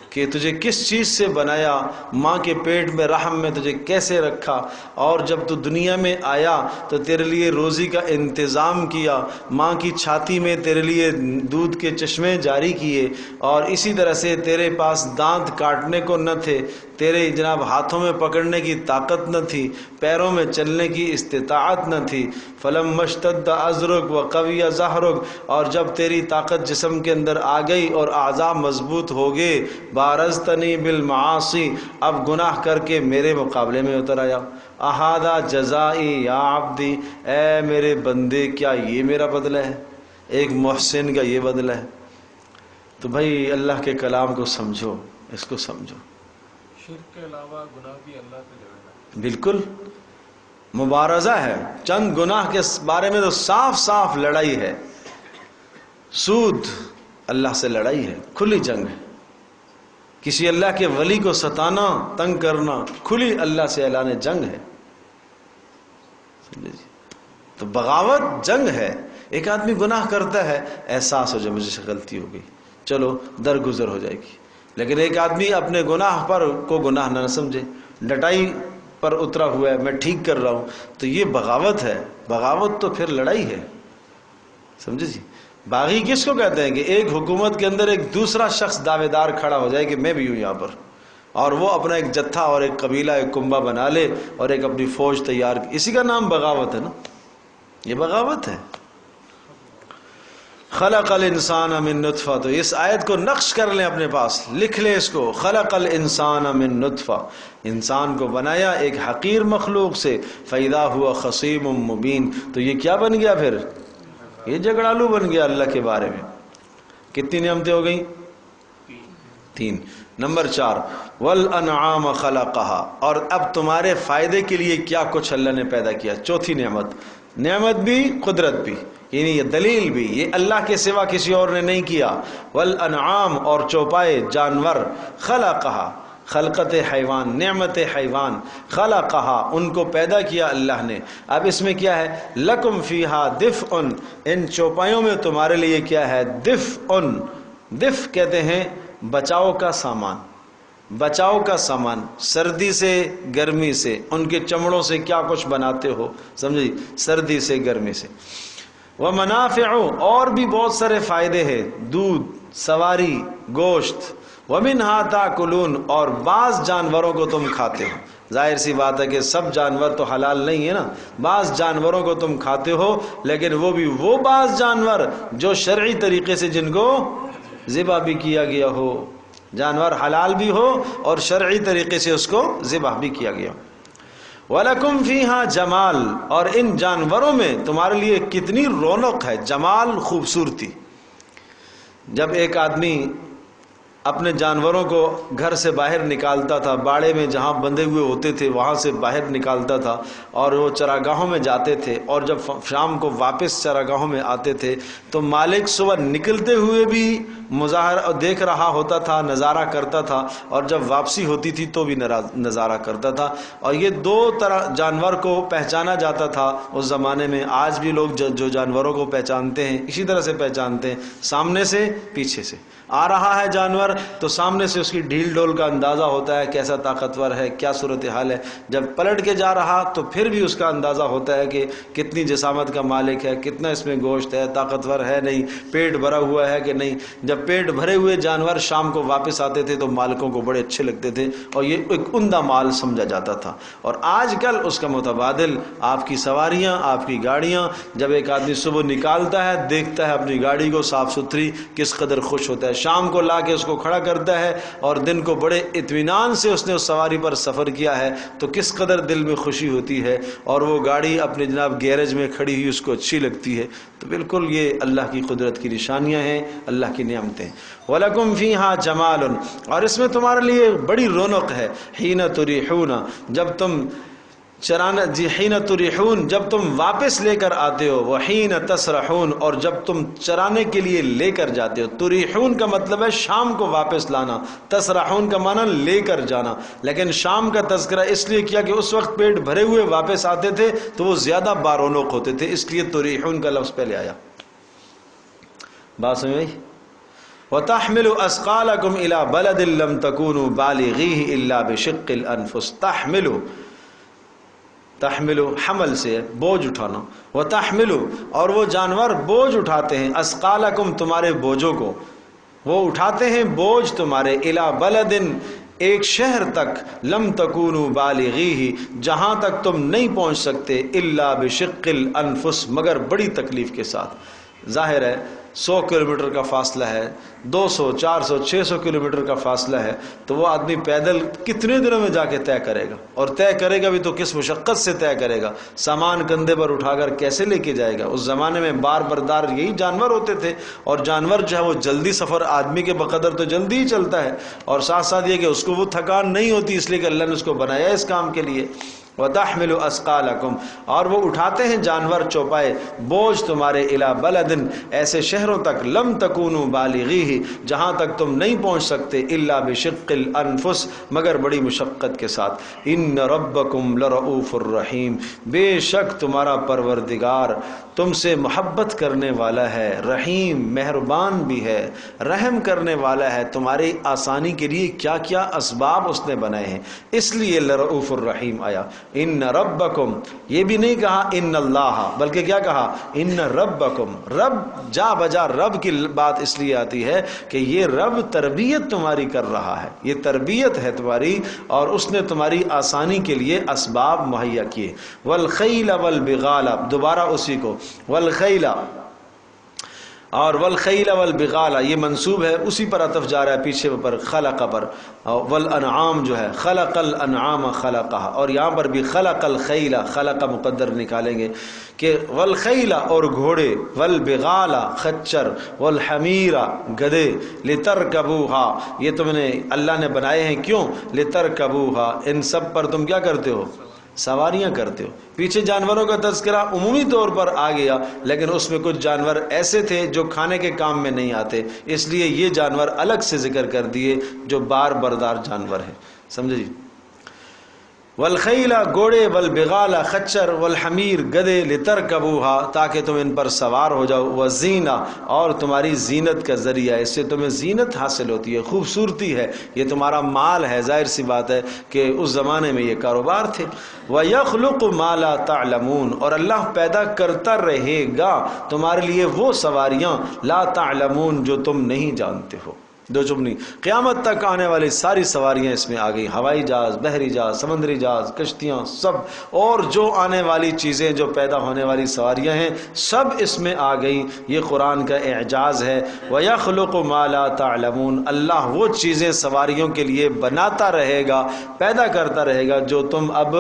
کہ تجھے کس چیز سے بنایا، ماں کے پیٹ میں رحم میں تجھے کیسے رکھا، اور جب تو دنیا میں آیا تو تیرے لیے روزی کا انتظام کیا، ماں کی چھاتی میں تیرے لیے دودھ کے چشمے جاری کیے، اور اسی طرح سے تیرے پاس دانت کاٹنے کو نہ تھے، تیرے جناب ہاتھوں میں پکڑنے کی طاقت نہ تھی، پیروں میں چلنے کی استطاعت نہ تھی. فلما اشتد عذرک وقوی ظہرک، اور جب تیری طاقت جسم کے اندر آ گئی اور اعضاء مضبوط ہو گئے، بارزتنی بالمعاصی، اب گناہ کر کے میرے مقابلے میں اتر آیا. احاذا جزائی یا عبدی، اے میرے بندے کیا یہ میرا بدلہ ہے؟ ایک محسن کا یہ بدلہ ہے؟ تو بھائی اللہ کے کلام کو سمجھو، اس کو سمجھو. شرک کے علاوہ گناہ بھی اللہ سے لڑنا، بالکل مبارزہ ہے. چند گناہ کے بارے میں تو صاف صاف لڑائی ہے. سود اللہ سے لڑائی ہے، کھلی جنگ ہے. کسی اللہ کے ولی کو ستانا، تنگ کرنا، کھلی اللہ سے اعلان جنگ ہے. تو بغاوت جنگ ہے. ایک آدمی گناہ کرتا ہے، احساس ہو جائے مجھ سے غلطی ہو گئی، چلو درگزر ہو جائے گی. لیکن ایک آدمی اپنے گناہ پر کو گناہ نہ سمجھے، ڈٹائی پر اترا ہوا ہے، میں ٹھیک کر رہا ہوں، تو یہ بغاوت ہے. بغاوت تو پھر لڑائی ہے، سمجھے جی. باغی کس کو کہتے ہیں کہ ایک حکومت کے اندر ایک دوسرا شخص دعوے دار کھڑا ہو جائے کہ میں بھی ہوں یہاں پر، اور وہ اپنا ایک جتھا اور ایک قبیلہ، ایک کنبہ بنا لے اور ایک اپنی فوج تیار، اسی کا نام بغاوت ہے نا. یہ بغاوت ہے. خلق الانسان من نطفہ، تو اس آیت کو نقش کر لیں اپنے پاس، لکھ لیں اس کو. خلق الانسان من نطفہ، انسان کو بنایا ایک حقیر مخلوق سے. فَإِذَا هُوَ خَصِيمٌ مُّبِينٌ، تو یہ کیا بن گیا پھر؟ یہ جھگڑالو بن گیا اللہ کے بارے میں. کتنی نعمتیں ہو گئیں؟ 3. نمبر 4، وَالْأَنْعَامَ خَلَقَهَا، اور اب تمہارے فائدے کے لیے کیا کچھ اللہ نے پیدا کیا. چوتھی نعمت بھی قدرت بھی، یعنی یہ دلیل بھی، یہ اللہ کے سوا کسی اور نے نہیں کیا. والانعام، اور چوپائے جانور. خلقہا، خلقت حیوان، نعمت حیوان. خلقہا، ان کو پیدا کیا اللہ نے. اب اس میں کیا ہے؟ لکم فیہا دفء، ان چوپایوں میں تمہارے لیے کیا ہے؟ دفء. دفء کہتے ہیں بچاؤ کا سامان، بچاؤ کا سامان، سردی سے گرمی سے. ان کے چمڑوں سے کیا کچھ بناتے ہو، سمجھے، سردی سے گرمی سے. ومنافع، اور بھی بہت سارے فائدے ہیں، دودھ، سواری، گوشت. ومنها تاکلون، اور بعض جانوروں کو تم کھاتے ہو. ظاہر سی بات ہے کہ سب جانور تو حلال نہیں ہے نا، بعض جانوروں کو تم کھاتے ہو، لیکن وہ بھی وہ بعض جانور جو شرعی طریقے سے جن کو ذبح بھی کیا گیا ہو. جانور حلال بھی ہو اور شرعی طریقے سے اس کو ذبح بھی کیا گیا. وَلَكُمْ فِيهَا جمال، اور ان جانوروں میں تمہارے لیے کتنی رونق ہے، جمال، خوبصورتی. جب ایک آدمی اپنے جانوروں کو گھر سے باہر نکالتا تھا، باڑے میں جہاں بندھے ہوئے ہوتے تھے وہاں سے باہر نکالتا تھا اور وہ چراگاہوں میں جاتے تھے، اور جب شام کو واپس چراگاہوں میں آتے تھے تو مالک صبح نکلتے ہوئے بھی مظاہرہ دیکھ رہا ہوتا تھا، نظارہ کرتا تھا، اور جب واپسی ہوتی تھی تو بھی نظارہ کرتا تھا۔ اور یہ دو طرح جانور کو پہچانا جاتا تھا اس زمانے میں۔ آج بھی لوگ جو جانوروں کو پہچانتے ہیں اسی طرح سے پہچانتے ہیں، سامنے سے پیچھے سے۔ آ رہا ہے جانور تو سامنے سے اس کی ڈھیل ڈول کا اندازہ ہوتا ہے، کیسا طاقتور ہے، کیا صورتحال ہے۔ جب پلٹ کے جا رہا تو پھر بھی اس کا اندازہ ہوتا ہے کہ کتنی جسامت کا مالک ہے، کتنا اس میں گوشت ہے، طاقتور ہے نہیں، پیٹ بھرا ہوا ہے کہ نہیں۔ جب پیٹ بھرے ہوئے جانور شام کو واپس آتے تھے تو مالکوں کو بڑے اچھے لگتے تھے اور یہ ایک عمدہ مال سمجھا جاتا تھا۔ اور آج کل اس کا متبادل آپ کی سواریاں، آپ کی گاڑیاں، جب ایک آدمی صبح نکالتا ہے دیکھتا ہے اپنی گاڑی کو صاف ستھری، کس قدر خوش ہوتا ہے، شام کو لا کے اس کو کھڑا کرتا ہے اور دن کو بڑے اطمینان سے اس نے اس سواری پر سفر کیا ہے تو کس قدر دل میں خوشی ہوتی ہے، اور وہ گاڑی اپنے جناب گیرج میں کھڑی ہوئی اس کو اچھی لگتی ہے۔ تو بالکل یہ اللہ کی قدرت کی نشانیاں ہیں، اللہ کی نعمتیں۔ وَلَكُمْ فِيهَا جَمَالٌ، اور اس میں تمہارے لیے بڑی رونق ہے، حِينَ تُرِيحُونَ، جب تم چرانا حین تریحون، جب تم واپس لے کر آتے ہو، وحین تسرحون، اور جب تم چرانے کے لیے لے کر جاتے ہو۔ تریحون کا مطلب ہے شام کو واپس لانا، تسرحون کا معنی لے کر جانا، لیکن شام کا تذکرہ اس لیے کیا کہ اس وقت پیٹ بھرے ہوئے واپس آتے تھے تو وہ زیادہ بارونق ہوتے تھے، اس لیے تریحون کا لفظ پہلے آیا۔ بات سمجھ آئی؟ وَتَحْمِلُ أَثْقَالَكُمْ إِلَى بَلَدٍ لَمْ تَكُونُوا بَالِغِيهِ إِلَّا بِشِقِّ الْأَنفُسِ۔ تحملو حمل سے بوجھ اٹھانا، وتحملو، اور وہ جانور بوجھ اٹھاتے ہیں، اسقالکم، تمہارے بوجھوں کو، وہ اٹھاتے ہیں بوجھ تمہارے، الی بلدن، ایک شہر تک، لم تکونوا بالغیہ، جہاں تک تم نہیں پہنچ سکتے، الا بشق الانفس، مگر بڑی تکلیف کے ساتھ۔ ظاہر ہے 100 کلومیٹر کا فاصلہ ہے، 200 400 600 کلومیٹر کا فاصلہ ہے، تو وہ آدمی پیدل کتنے دنوں میں جا کے طے کرے گا، اور طے کرے گا بھی تو کس مشقت سے طے کرے گا، سامان کندھے پر اٹھا کر کیسے لے کے جائے گا۔ اس زمانے میں بار بردار یہی جانور ہوتے تھے، اور جانور جو ہے وہ جلدی سفر آدمی کے بقدر تو جلدی ہی چلتا ہے، اور ساتھ ساتھ یہ کہ اس کو وہ تھکان نہیں ہوتی، اس لیے کہ اللہ نے اس کو بنایا اس کام کے لیے۔ وَتَحْمِلُ أَثْقَالَكُمْ، اور وہ اٹھاتے ہیں جانور چوپائے بوجھ تمہارے، إِلَى بَلَدٍ، ایسے شہروں تک، لم تکونوا بالغیہ، جہاں تک تم نہیں پہنچ سکتے، إِلَّا بِشِقِّ الْأَنفُسِ، مگر بڑی مشقت کے ساتھ۔ إِنَّ رَبَّكُمْ لَرَؤُوفٌ الرَّحِيمٌ، بے شک تمہارا پروردگار تم سے محبت کرنے والا ہے، رحیم، مہربان بھی ہے، رحم کرنے والا ہے۔ تمہاری آسانی کے لیے کیا کیا اسباب اس نے بنائے ہیں، اس لیے لرؤوف الرحیم آیا۔ ان ربکم، یہ بھی نہیں کہا ان اللہ، بلکہ کیا کہا ان ربکم۔ رب جا بجا رب کی بات اس لیے آتی ہے کہ یہ رب تربیت تمہاری کر رہا ہے، یہ تربیت ہے تمہاری، اور اس نے تمہاری آسانی کے لیے اسباب مہیا کیے۔ والخیل والبغال، دوبارہ اسی کو، والخیل، اور والخیل والبغال یہ منصوب ہے، اسی پر عطف جا رہا ہے پیچھے پر، خلق پر، والانعام جو ہے خلق الانعام خلقها، اور یہاں پر بھی خلق الخیل، خلق مقدر نکالیں گے کہ والخیل، اور گھوڑے، والبغال خچر، والحمیر گدے، لترکبوها، یہ تم نے اللہ نے بنائے ہیں کیوں، لترکبوها، ان سب پر تم کیا کرتے ہو، سواریاں کرتے ہو۔ پیچھے جانوروں کا تذکرہ عمومی طور پر آ گیا، لیکن اس میں کچھ جانور ایسے تھے جو کھانے کے کام میں نہیں آتے، اس لیے یہ جانور الگ سے ذکر کر دیے جو بار بردار جانور ہیں، سمجھے جی۔ والخیل گھوڑے، والبغال خچر، والحمیر گدے، لترکبوها تاکہ تم ان پر سوار ہو جاؤ، وزینہ، اور تمہاری زینت کا ذریعہ، اس سے تمہیں زینت حاصل ہوتی ہے، خوبصورتی ہے، یہ تمہارا مال ہے۔ ظاہر سی بات ہے کہ اس زمانے میں یہ کاروبار تھے۔ وَيَخْلُقُ مَا لَا تَعْلَمُونَ، اور اللہ پیدا کرتا رہے گا تمہارے لیے وہ سواریاں، لا تعلمون، جو تم نہیں جانتے ہو۔ دو چپ نہیں، قیامت تک آنے والی ساری سواریاں اس میں آ گئی، ہوائی جہاز، بحری جہاز، سمندری جہاز، کشتیاں، سب، اور جو آنے والی چیزیں، جو پیدا ہونے والی سواریاں ہیں، سب اس میں آ گئی۔ یہ قرآن کا اعجاز ہے۔ وَيَخْلُقُ مَا لَا تَعْلَمُونَ، اللہ وہ چیزیں سواریوں کے لیے بناتا رہے گا، پیدا کرتا رہے گا جو تم اب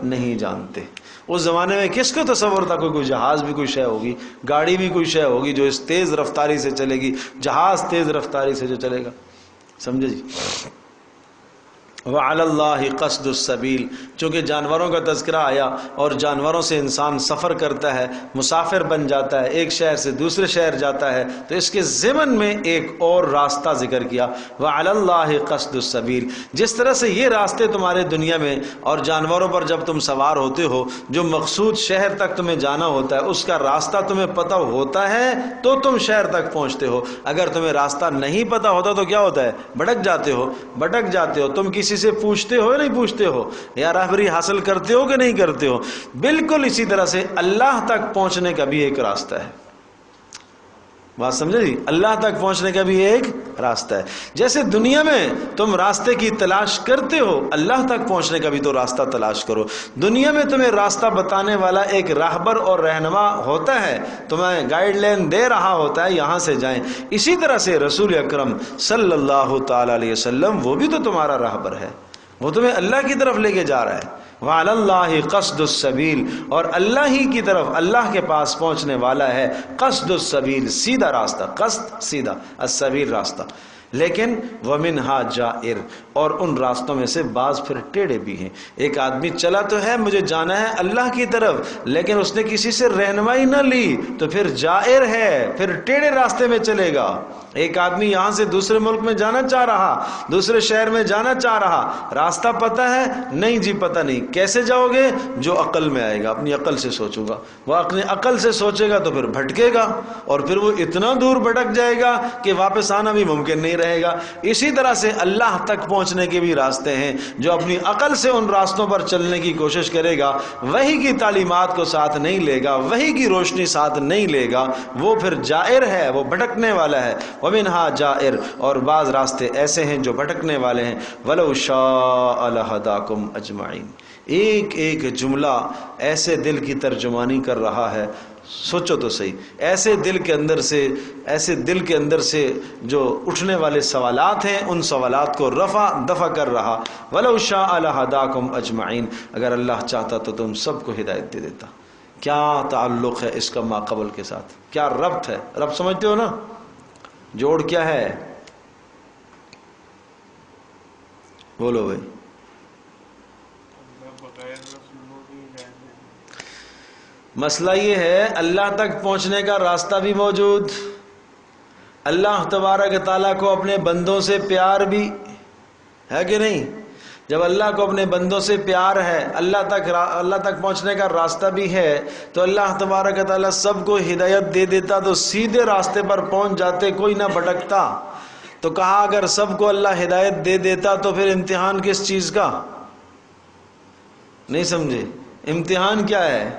نہیں جانتے۔ اس زمانے میں کس کو تصور تھا کوئی جہاز بھی کوئی شے ہوگی، گاڑی بھی کوئی شے ہوگی جو اس تیز رفتاری سے چلے گی، جہاز تیز رفتاری سے جو چلے گا، سمجھے جی۔ وَعَلَى اللَّهِ قَصْدُ السَّبِيلِ، چونکہ جانوروں کا تذکرہ آیا اور جانوروں سے انسان سفر کرتا ہے، مسافر بن جاتا ہے، ایک شہر سے دوسرے شہر جاتا ہے، تو اس کے ضمن میں ایک اور راستہ ذکر کیا، وَعَلَى اللَّهِ قَصْدُ السَّبِيلِ۔ جس طرح سے یہ راستے تمہارے دنیا میں اور جانوروں پر جب تم سوار ہوتے ہو، جو مقصود شہر تک تمہیں جانا ہوتا ہے اس کا راستہ تمہیں پتہ ہوتا ہے تو تم شہر تک پہنچتے ہو، اگر تمہیں راستہ نہیں پتہ ہوتا تو کیا ہوتا ہے؟ بھٹک جاتے ہو۔ تم کسی سے پوچھتے ہو یا نہیں پوچھتے ہو؟ یا راہبری حاصل کرتے ہو کہ نہیں کرتے ہو؟ بالکل اسی طرح سے اللہ تک پہنچنے کا بھی ایک راستہ ہے۔ بات سمجھے جی؟ اللہ تک پہنچنے کا بھی ایک راستہ ہے۔ جیسے دنیا میں تم راستے کی تلاش کرتے ہو، اللہ تک پہنچنے کا بھی تو راستہ تلاش کرو۔ دنیا میں تمہیں راستہ بتانے والا ایک راہبر اور رہنما ہوتا ہے، تمہیں گائیڈ لائن دے رہا ہوتا ہے، یہاں سے جائیں۔ اسی طرح سے رسول اکرم صلی اللہ تعالی علیہ وسلم وہ بھی تو تمہارا راہبر ہے، وہ تمہیں اللہ کی طرف لے کے جا رہا ہے۔ وَعَلَى اللَّهِ قَصْدُ السَّبِيلِ، اور اللہ ہی کی طرف، اللہ کے پاس پہنچنے والا ہے قصد السبیل، سیدھا راستہ، قصد سیدھا، السبیل راستہ۔ لیکن وَمِنْهَا جَائِرٌ، اور ان راستوں میں سے بعض پھر ٹیڑھے بھی ہیں۔ ایک آدمی چلا تو ہے، مجھے جانا ہے اللہ کی طرف، لیکن اس نے کسی سے رہنمائی نہ لی تو پھر جائر ہے، پھر ٹیڑھے راستے میں چلے گا۔ ایک آدمی یہاں سے دوسرے ملک میں جانا چاہ رہا، دوسرے شہر میں جانا چاہ رہا، راستہ پتہ ہے؟ نہیں جی پتہ نہیں۔ کیسے جاؤ گے؟ جو عقل میں آئے گا، اپنی عقل سے سوچوں گا۔ وہ اپنی عقل سے سوچے گا تو پھر بھٹکے گا، اور پھر وہ اتنا دور بھٹک جائے گا کہ واپس آنا بھی ممکن نہیں رہے گا۔ اسی طرح سے اللہ تک پہنچنے کے بھی راستے ہیں۔ جو اپنی عقل سے ان راستوں پر چلنے کی کوشش کرے گا، وہی کی تعلیمات کو ساتھ نہیں لے گا، وہی کی روشنی ساتھ نہیں لے گا، وہ پھر جائر ہے، وہ بھٹکنے والا ہے۔ وَمِنْهَا جَائِرٌ، اور بعض راستے ایسے ہیں جو بھٹکنے والے ہیں۔ وَلَوْ شَاءَ لَهَدَاكُمْ أَجْمَعِينَ، ایک ایک جملہ ایسے دل کی ترجمانی کر رہا ہے، سوچو تو صحیح، ایسے دل کے اندر سے جو اٹھنے والے سوالات ہیں، ان سوالات کو دفع کر رہا۔ وَلَوْ شَاءَ لَهَدَاكُمْ أَجْمَعِينَ، اگر اللہ چاہتا تو تم سب کو ہدایت دے دیتا۔ کیا تعلق ہے اس کا ماقبل کے ساتھ؟ کیا ربط ہے؟ رب سمجھتے ہو نا؟ جوڑ کیا ہے؟ بولو بھائی۔ مسئلہ یہ ہے، اللہ تک پہنچنے کا راستہ بھی موجود، اللہ تبارک تعالیٰ کو اپنے بندوں سے پیار بھی ہے کہ نہیں؟ جب اللہ کو اپنے بندوں سے پیار ہے، اللہ تک پہنچنے کا راستہ بھی ہے، تو اللہ تبارک تعالیٰ سب کو ہدایت دے دیتا تو سیدھے راستے پر پہنچ جاتے، کوئی نہ بھٹکتا۔ تو کہا اگر سب کو اللہ ہدایت دے دیتا تو پھر امتحان کس چیز کا؟ نہیں سمجھے؟ امتحان کیا ہے؟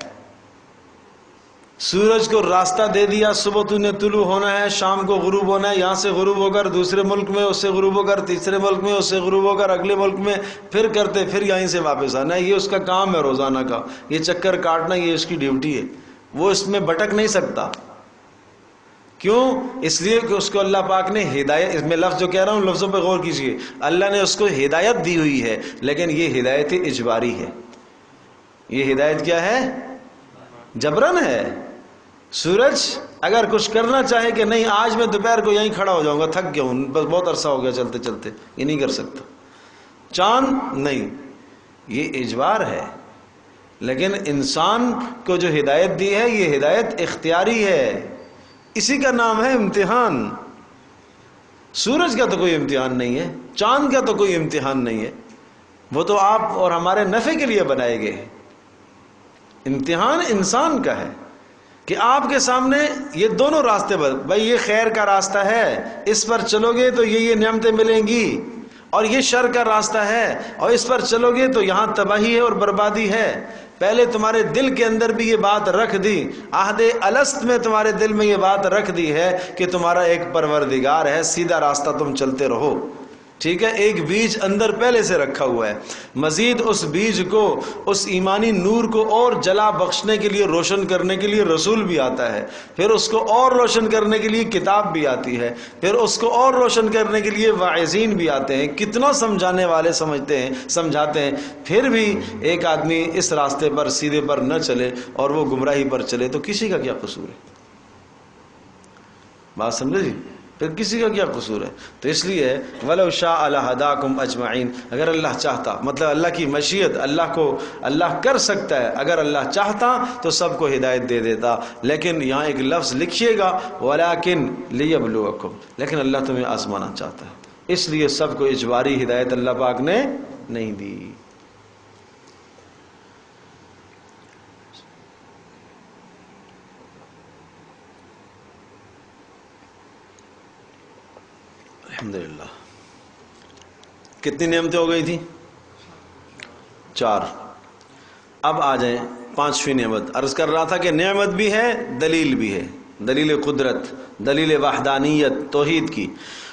سورج کو راستہ دے دیا، صبح تو نے طلوع ہونا ہے، شام کو غروب ہونا ہے، یہاں سے غروب ہو کر دوسرے ملک میں، اس سے غروب ہو کر تیسرے ملک میں، اس سے غروب ہو کر اگلے ملک میں، پھر کرتے پھر یہیں سے واپس آنا ہے۔ یہ اس کا کام ہے روزانہ کا، یہ چکر کاٹنا، یہ اس کی ڈیوٹی ہے۔ وہ اس میں بھٹک نہیں سکتا۔ کیوں؟ اس لیے کہ اس کو اللہ پاک نے ہدایت، اس میں لفظ جو کہہ رہا ہوں لفظوں پہ غور کیجئے، اللہ نے اس کو ہدایت دی ہوئی ہے، لیکن یہ ہدایت اجباری ہے۔ یہ ہدایت کیا ہے؟ جبرن ہے۔ سورج اگر کچھ کرنا چاہے کہ نہیں آج میں دوپہر کو یہیں کھڑا ہو جاؤں گا، تھک گیا ہوں، بس بہت عرصہ ہو گیا چلتے چلتے، یہ نہیں کر سکتا۔ چاند نہیں، یہ اجبار ہے۔ لیکن انسان کو جو ہدایت دی ہے، یہ ہدایت اختیاری ہے، اسی کا نام ہے امتحان۔ سورج کا تو کوئی امتحان نہیں ہے، چاند کا تو کوئی امتحان نہیں ہے، وہ تو آپ اور ہمارے نفع کے لیے بنائے گئے ہیں۔ امتحان انسان کا ہے کہ آپ کے سامنے یہ دونوں راستے پر، بھائی یہ خیر کا راستہ ہے، اس پر چلو گے تو یہ نعمتیں ملیں گی، اور یہ شر کا راستہ ہے، اور اس پر چلو گے تو یہاں تباہی ہے اور بربادی ہے۔ پہلے تمہارے دل کے اندر بھی یہ بات رکھ دی، عہد الست میں تمہارے دل میں یہ بات رکھ دی ہے کہ تمہارا ایک پروردگار ہے، سیدھا راستہ تم چلتے رہو، ٹھیک ہے۔ ایک بیج اندر پہلے سے رکھا ہوا ہے، مزید اس بیج کو، اس ایمانی نور کو اور جلا بخشنے کے لیے، روشن کرنے کے لیے رسول بھی آتا ہے، پھر اس کو اور روشن کرنے کے لیے کتاب بھی آتی ہے، پھر اس کو اور روشن کرنے کے لیے واعظین بھی آتے ہیں، کتنا سمجھانے والے سمجھاتے ہیں، پھر بھی ایک آدمی اس راستے پر سیدھے پر نہ چلے اور وہ گمراہی پر چلے تو کسی کا کیا قصور ہے؟ بات سمجھے جی؟ پھر کسی کا کیا قصور ہے؟ تو اس لیے وَلَوْ شَاءَ لَهَدَاكُمْ أَجْمَعِينَ، اگر اللہ چاہتا، مطلب اللہ کی مشیت، اللہ کر سکتا ہے، اگر اللہ چاہتا تو سب کو ہدایت دے دیتا، لیکن یہاں ایک لفظ لکھیے گا وَلَكِنْ لِيَبْلُوَكُمْ، لیکن اللہ تمہیں آزمانا چاہتا ہے، اس لیے سب کو اجباری ہدایت اللہ پاک نے نہیں دی۔ الحمدللہ کتنی نعمتیں ہو گئی تھی؟ 4۔ اب آ جائیں 5ویں نعمت۔ عرض کر رہا تھا کہ نعمت بھی ہے، دلیل بھی ہے، دلیل قدرت، دلیل وحدانیت، توحید کی۔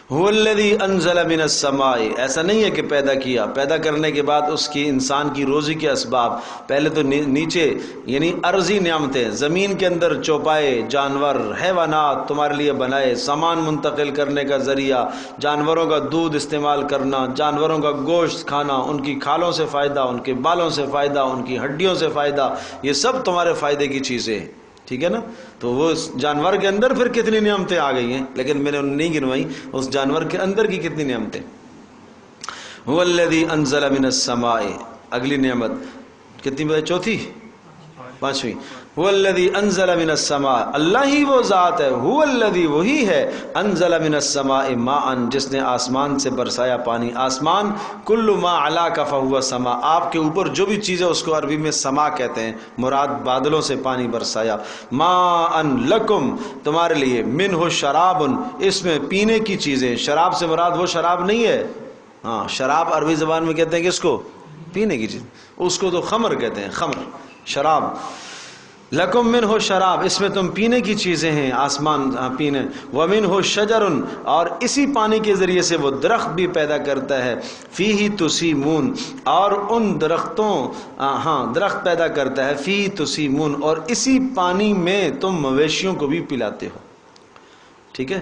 هو الذی انزل من السماء، ایسا نہیں ہے کہ پیدا کیا، پیدا کرنے کے بعد اس کی انسان کی روزی کے اسباب، پہلے تو نیچے یعنی ارضی نعمتیں، زمین کے اندر چوپائے، جانور، حیوانات تمہارے لیے بنائے، سامان منتقل کرنے کا ذریعہ، جانوروں کا دودھ استعمال کرنا، جانوروں کا گوشت کھانا، ان کی کھالوں سے فائدہ، ان کے بالوں سے فائدہ، ان کی ہڈیوں سے فائدہ، یہ سب تمہارے فائدے کی چیزیں ہیں، ٹھیک ہے نا؟ تو وہ جانور کے اندر پھر کتنی نعمتیں آ گئی ہیں، لیکن میں نے نہیں گنوائی، اس جانور کے اندر کی کتنی نعمتیں۔ هو الذی انزل من السماء، اگلی نعمت کتنی بتائی؟ 4تھی، 5ویں۔ هو الذی انزل من السماء، اللہ ہی وہ ذات ہے، هو الذی وہی ہے، انزل من السماء ماء، جس نے آسمان سے برسایا پانی۔ آسمان کل ما علاک فهو سما، آپ کے اوپر جو بھی چیز ہے اس کو عربی میں سما کہتے ہیں، مراد بادلوں سے پانی برسایا۔ ماء لکم، تمہارے لیے، منہ شراب، اس میں پینے کی چیزیں، شراب سے مراد وہ شراب نہیں ہے، ہاں شراب عربی زبان میں کہتے ہیں کس کو؟ پینے کی چیز، اس کو تو خمر کہتے ہیں، خمر، شراب۔ لکم منہ شراب، اس میں تم پینے کی چیزیں ہیں، آسمان پینے۔ ومنہ شجر، اور اسی پانی کے ذریعے سے وہ درخت بھی پیدا کرتا ہے، فیہ تسیمون، اور ان درختوں، درخت پیدا کرتا ہے، فیہ تسیمون، اور اسی پانی میں تم مویشیوں کو بھی پلاتے ہو، ٹھیک ہے؟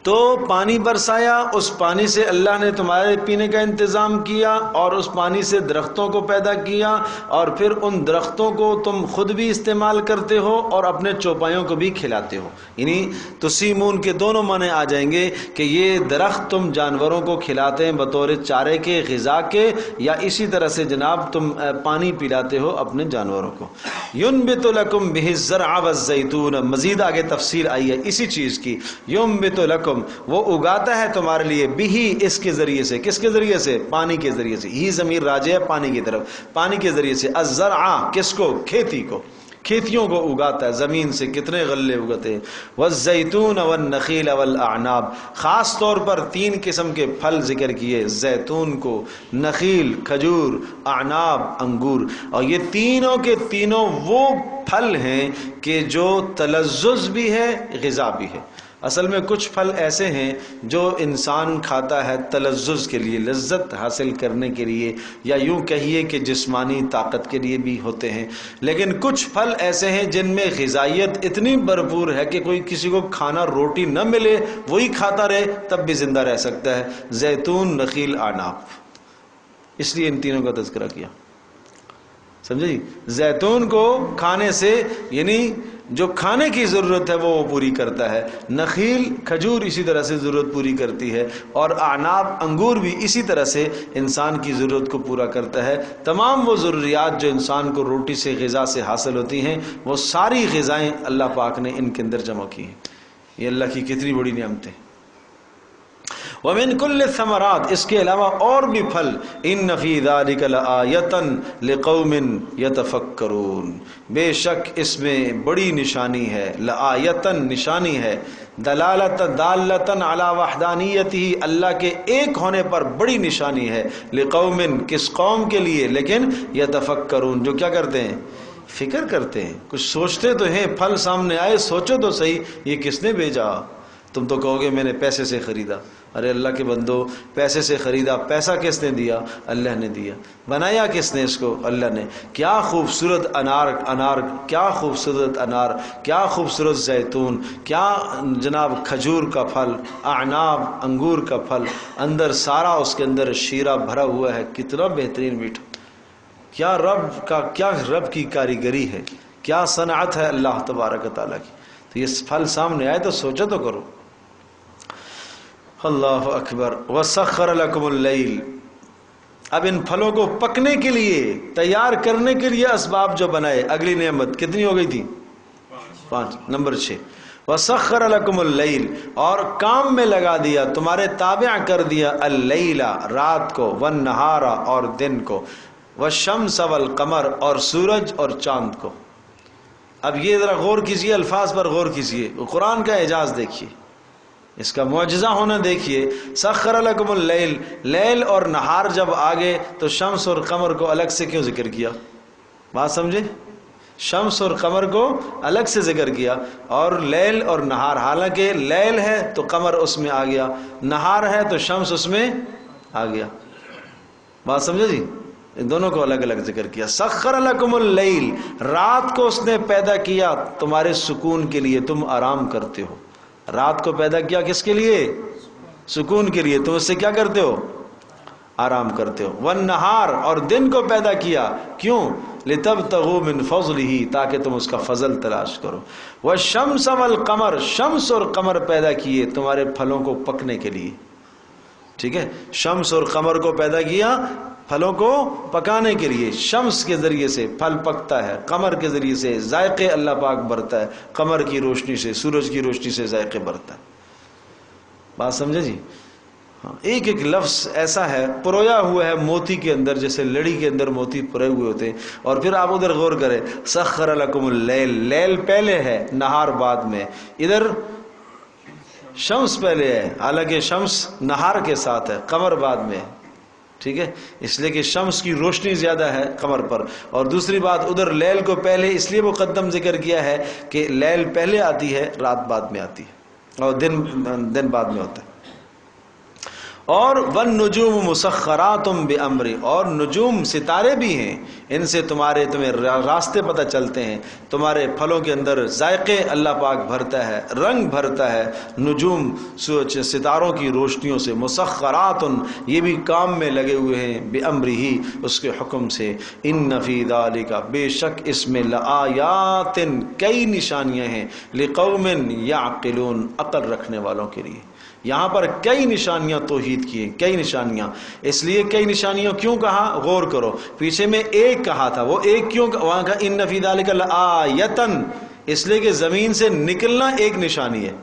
تو پانی برسایا، اس پانی سے اللہ نے تمہارے پینے کا انتظام کیا، اور اس پانی سے درختوں کو پیدا کیا، اور پھر ان درختوں کو تم خود بھی استعمال کرتے ہو اور اپنے چوپایوں کو بھی کھلاتے ہو۔ یعنی تسیمون کے دونوں معنی آ جائیں گے کہ یہ درخت تم جانوروں کو کھلاتے ہیں بطور چارے کے، غذا کے، یا اسی طرح سے جناب تم پانی پلاتے ہو اپنے جانوروں کو۔ ينبت لکم بہ الزرع والزیتون، مزید آگے تفصیل آئی ہے اسی چیز کی۔ ينبت لکم، وہ اگاتا ہے تمہارے لیے، بھی اس کے ذریعے سے، کس کے ذریعے سے؟ پانی کے ذریعے سے، ہی ضمیر راجع ہے پانی کی طرف، پانی کے ذریعے سے۔ الزرع، کس کو؟ کھیتی کو، کھیتیوں کو اگاتا ہے، زمین سے کتنے غلے اگتے ہیں۔ والزیتون والنخیل والاعناب، خاص طور پر 3 قسم کے پھل ذکر کیے، زیتون کو، نخیل کھجور، اعناب انگور، اور یہ تینوں کے تینوں وہ پھل ہیں کہ جو تلذذ بھی ہے، غذا بھی ہے۔ اصل میں کچھ پھل ایسے ہیں جو انسان کھاتا ہے تلذذ کے لیے، لذت حاصل کرنے کے لیے، یا یوں کہیے کہ جسمانی طاقت کے لیے بھی ہوتے ہیں، لیکن کچھ پھل ایسے ہیں جن میں غذائیت اتنی بھرپور ہے کہ کوئی کسی کو کھانا روٹی نہ ملے وہی کھاتا رہے تب بھی زندہ رہ سکتا ہے۔ زیتون، نخیل، اعناب، اس لیے ان تینوں کا تذکرہ کیا، سمجھے جی؟ زیتون کو کھانے سے یعنی جو کھانے کی ضرورت ہے وہ پوری کرتا ہے، نخیل کھجور اسی طرح سے ضرورت پوری کرتی ہے، اور اعناب انگور بھی اسی طرح سے انسان کی ضرورت کو پورا کرتا ہے۔ تمام وہ ضروریات جو انسان کو روٹی سے، غذا سے حاصل ہوتی ہیں، وہ ساری غذائیں اللہ پاک نے ان کے اندر جمع کی ہیں۔ یہ اللہ کی کتنی بڑی نعمتیں۔ ومن کل الثمرات، اس کے علاوہ اور بھی پھل، ان فی ذلک لآیۃ لقوم یتفکرون، بے شک اس میں بڑی نشانی ہے، لآیۃ نشانی ہے، دالۃ علی وحدانیتہ، اللہ کے ایک ہونے پر بڑی نشانی ہے، لقوم، کس قوم کے لیے، لیکن یتفکرون، جو کیا کرتے ہیں، فکر کرتے ہیں، کچھ سوچتے تو ہیں، پھل سامنے آئے سوچو تو صحیح یہ کس نے بھیجا۔ تم تو کہو گے میں نے پیسے سے خریدا، ارے اللہ کے بندو، پیسے سے خریدا، پیسہ کس نے دیا؟ اللہ نے دیا۔ بنایا کس نے اس کو؟ اللہ نے۔ کیا خوبصورت انار، کیا خوبصورت انار، کیا خوبصورت زیتون، کیا جناب کھجور کا پھل، اعناب انگور کا پھل، اندر سارا اس کے اندر شیرہ بھرا ہوا ہے، کتنا بہترین میٹھا، کیا رب کی کاریگری ہے، کیا صنعت ہے اللہ تبارک و تعالیٰ کی۔ تو یہ پھل سامنے آئے تو سوچو تو کرو۔ اللہ اکبر۔ وسخر لکم اللیل، اب ان پھلوں کو پکنے کے لیے، تیار کرنے کے لیے اسباب جو بنائے، اگلی نعمت کتنی ہو گئی تھی؟ 5۔ نمبر 6، وسخر لکم اللیل، اور کام میں لگا دیا، تمہارے تابع کر دیا، اللیل رات کو، والنہار اور دن کو، والشمس والقمر اور سورج اور چاند کو۔ اب یہ ذرا غور کیجئے، الفاظ پر غور کیجئے، قرآن کا اعجاز دیکھیے، اس کا معجزہ ہونا دیکھیے۔ سخر لکم اللیل، لیل اور نہار جب آگے تو شمس اور قمر کو الگ سے کیوں ذکر کیا؟ بات سمجھے؟ شمس اور قمر کو الگ سے ذکر کیا، اور لیل اور نہار، حالانکہ لیل ہے تو قمر اس میں آ گیا، نہار ہے تو شمس اس میں آ گیا۔ بات سمجھے جی؟ ان دونوں کو الگ الگ ذکر کیا۔ سخر لکم اللیل، رات کو اس نے پیدا کیا تمہارے سکون کے لیے، تم آرام کرتے ہو۔ رات کو پیدا کیا کس کے لیے؟ سکون کے لیے، تم اس سے کیا کرتے ہو؟ آرام کرتے ہو۔ والنہار، اور دن کو پیدا کیا، کیوں؟ لتبتغوا من فضلہ، تاکہ تم اس کا فضل تلاش کرو۔ والشمس والقمر، شمس اور قمر پیدا کیے تمہارے پھلوں کو پکنے کے لیے، ٹھیک ہے؟ شمس اور قمر کو پیدا کیا پھلوں کو پکانے کے لیے، شمس کے ذریعے سے پھل پکتا ہے، قمر کے ذریعے سے ذائقے اللہ پاک برتا ہے، قمر کی روشنی سے، سورج کی روشنی سے ذائقے برتا ہے۔ بات سمجھے جی؟ ہاں، ایک ایک لفظ ایسا ہے پرویا ہوا ہے موتی کے اندر، جیسے لڑی کے اندر موتی پروئے ہوئے ہوتے ہیں۔ اور پھر آپ ادھر غور کریں، سخر لکم اللیل، لیل پہلے ہے، نہار بعد میں، ادھر شمس پہلے ہے، حالانکہ شمس نہار کے ساتھ ہے، قمر بعد میں ہے، ٹھیک ہے؟ اس لیے کہ شمس کی روشنی زیادہ ہے قمر پر۔ اور دوسری بات، ادھر لیل کو پہلے اس لیے مقدم ذکر کیا ہے کہ لیل پہلے آتی ہے، رات بعد میں آتی ہے، اور دن بعد میں ہوتا ہے۔ اور والنجوم مسخرات بامر، اور نجوم ستارے بھی ہیں، ان سے تمہیں راستے پتہ چلتے ہیں، تمہارے پھلوں کے اندر ذائقے اللہ پاک بھرتا ہے، رنگ بھرتا ہے، نجوم ستاروں کی روشنیوں سے، مسخرات یہ بھی کام میں لگے ہوئے ہیں، بامرہ اس کے حکم سے، ان فی ذالک بے شک اس میں لآیات کئی نشانیاں ہیں، لقوم یعقلون عقل رکھنے والوں کے لیے۔ یہاں پر کئی نشانیاں توحید کی ہیں، کئی نشانیاں، اس لیے کئی نشانیاں کیوں کہا؟ غور کرو، پیچھے میں ایک کہا تھا، وہ ایک کیوں وہاں کا ان فی ذالک لآیۃ، اس لیے کہ زمین سے نکلنا ایک نشانی ہے۔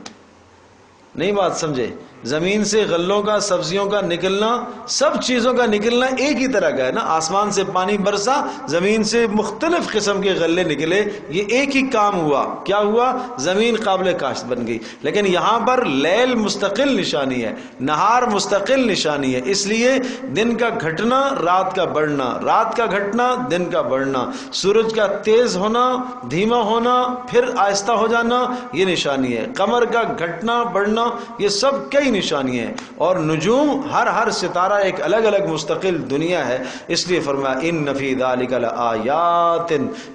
نہیں بات سمجھے؟ زمین سے غلوں کا، سبزیوں کا نکلنا، سب چیزوں کا نکلنا ایک ہی طرح کا ہے نا۔ آسمان سے پانی برسا، زمین سے مختلف قسم کے غلے نکلے، یہ ایک ہی کام ہوا، کیا ہوا؟ زمین قابل کاشت بن گئی۔ لیکن یہاں پر لیل مستقل نشانی ہے، نہار مستقل نشانی ہے، اس لیے دن کا گھٹنا، رات کا بڑھنا، رات کا گھٹنا، دن کا بڑھنا، سورج کا تیز ہونا، دھیما ہونا، پھر آہستہ ہو جانا، یہ نشانی ہے۔ قمر کا گھٹنا، بڑھنا، یہ سب کئی نشانیاں ہیں۔ اور نجوم، ہر ستارہ ایک الگ الگ مستقل دنیا ہے، اس لیے فرمایا ان فی ذالک لآیات،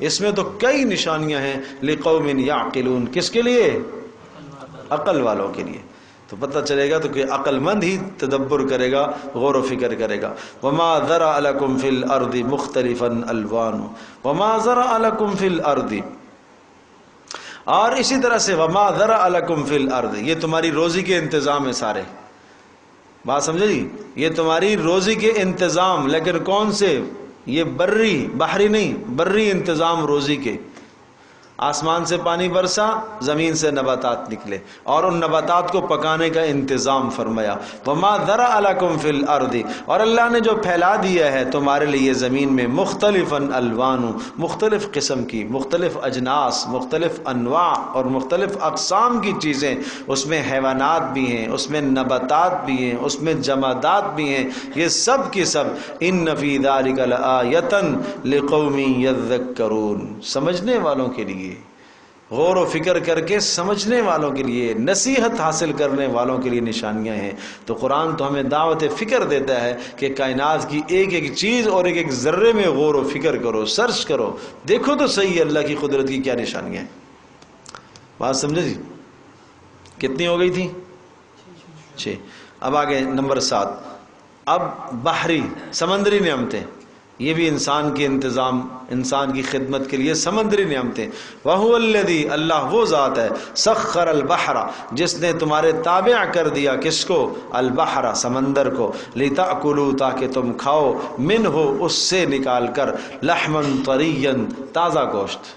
اس میں تو کئی نشانیاں ہیں، لقوم یعقلون، کس کے لیے؟ عقل والوں کے لیے۔ تو پتہ چلے گا تو کہ عقل مند ہی تدبر کرے گا، غور و فکر کرے گا۔ وما ذرأ لکم فی الارض مختلفا الوان، وما ذرأ لکم فی الارض، اور اسی طرح سے وما ذرأ لکم فی الارض، یہ تمہاری روزی کے انتظام ہے سارے۔ بات سمجھے جی؟ یہ تمہاری روزی کے انتظام، لیکن کون سے؟ یہ بحری نہیں، بری انتظام روزی کے۔ آسمان سے پانی برسا، زمین سے نباتات نکلے اور ان نباتات کو پکانے کا انتظام فرمایا۔ وما ذرأ لکم فی الارض، اور اللہ نے جو پھیلا دیا ہے تمہارے لیے زمین میں، مختلفاً الوان، مختلف قسم کی، مختلف اجناس، مختلف انواع اور مختلف اقسام کی چیزیں، اس میں حیوانات بھی ہیں، اس میں نباتات بھی ہیں، اس میں جمادات بھی ہیں، یہ سب کی سب ان فی ذلک لآیۃ لقوم یذکرون، سمجھنے والوں کے لیے، غور و فکر کر کے سمجھنے والوں کے لیے، نصیحت حاصل کرنے والوں کے لیے نشانیاں ہیں۔ تو قرآن تو ہمیں دعوت فکر دیتا ہے کہ کائنات کی ایک ایک چیز اور ایک ایک ذرے میں غور و فکر کرو، سرچ کرو، دیکھو تو صحیح اللہ کی قدرت کی کیا نشانیاں ہیں۔ بات سمجھے جی؟ کتنی ہو گئی تھی؟ 6۔ اب آگے نمبر 7۔ اب بحری سمندری نعمتیں، یہ بھی انسان کے انتظام، انسان کی خدمت کے لیے سمندری نعمتیں۔ وَهُوَ الَّذِي، اللہ وہ ذات ہے، سَخَّرَ الْبَحْرَ، جس نے تمہارے تابع کر دیا، کس کو؟ البحر، سمندر کو، لِتَأْكُلُوا، تاکہ تم کھاؤ، مِنْهُ، اس سے نکال کر، لَحْمًا طَرِيًّا، تازہ گوشت،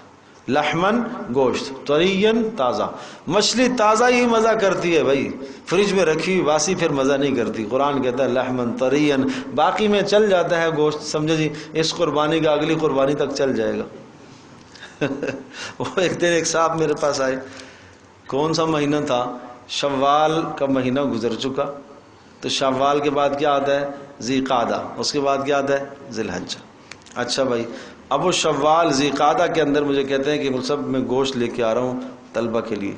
لحمن گوشت، طریًّا تازہ۔ مچھلی تازہ ہی مزہ کرتی ہے بھائی، فریج میں رکھی ہوئی باسی پھر مزہ نہیں کرتی۔ قرآن کہتا ہے لحمن طریًّا، باقی میں چل جاتا ہے گوشت، سمجھے جی، اس قربانی کا اگلی قربانی تک چل جائے گا۔ وہ ایک دن ایک صاحب میرے پاس آئے، کون سا مہینہ تھا؟ شوال کا مہینہ گزر چکا، تو شوال کے بعد کیا آتا ہے؟ ذی قعدہ، اس کے بعد کیا آتا ہے؟ ذی الحجہ۔ اچھا بھائی، اب وہ شوال ذی قعدہ کے اندر مجھے کہتے ہیں کہ مجھ سب میں گوشت لے کے آ رہا ہوں طلبہ کے لیے۔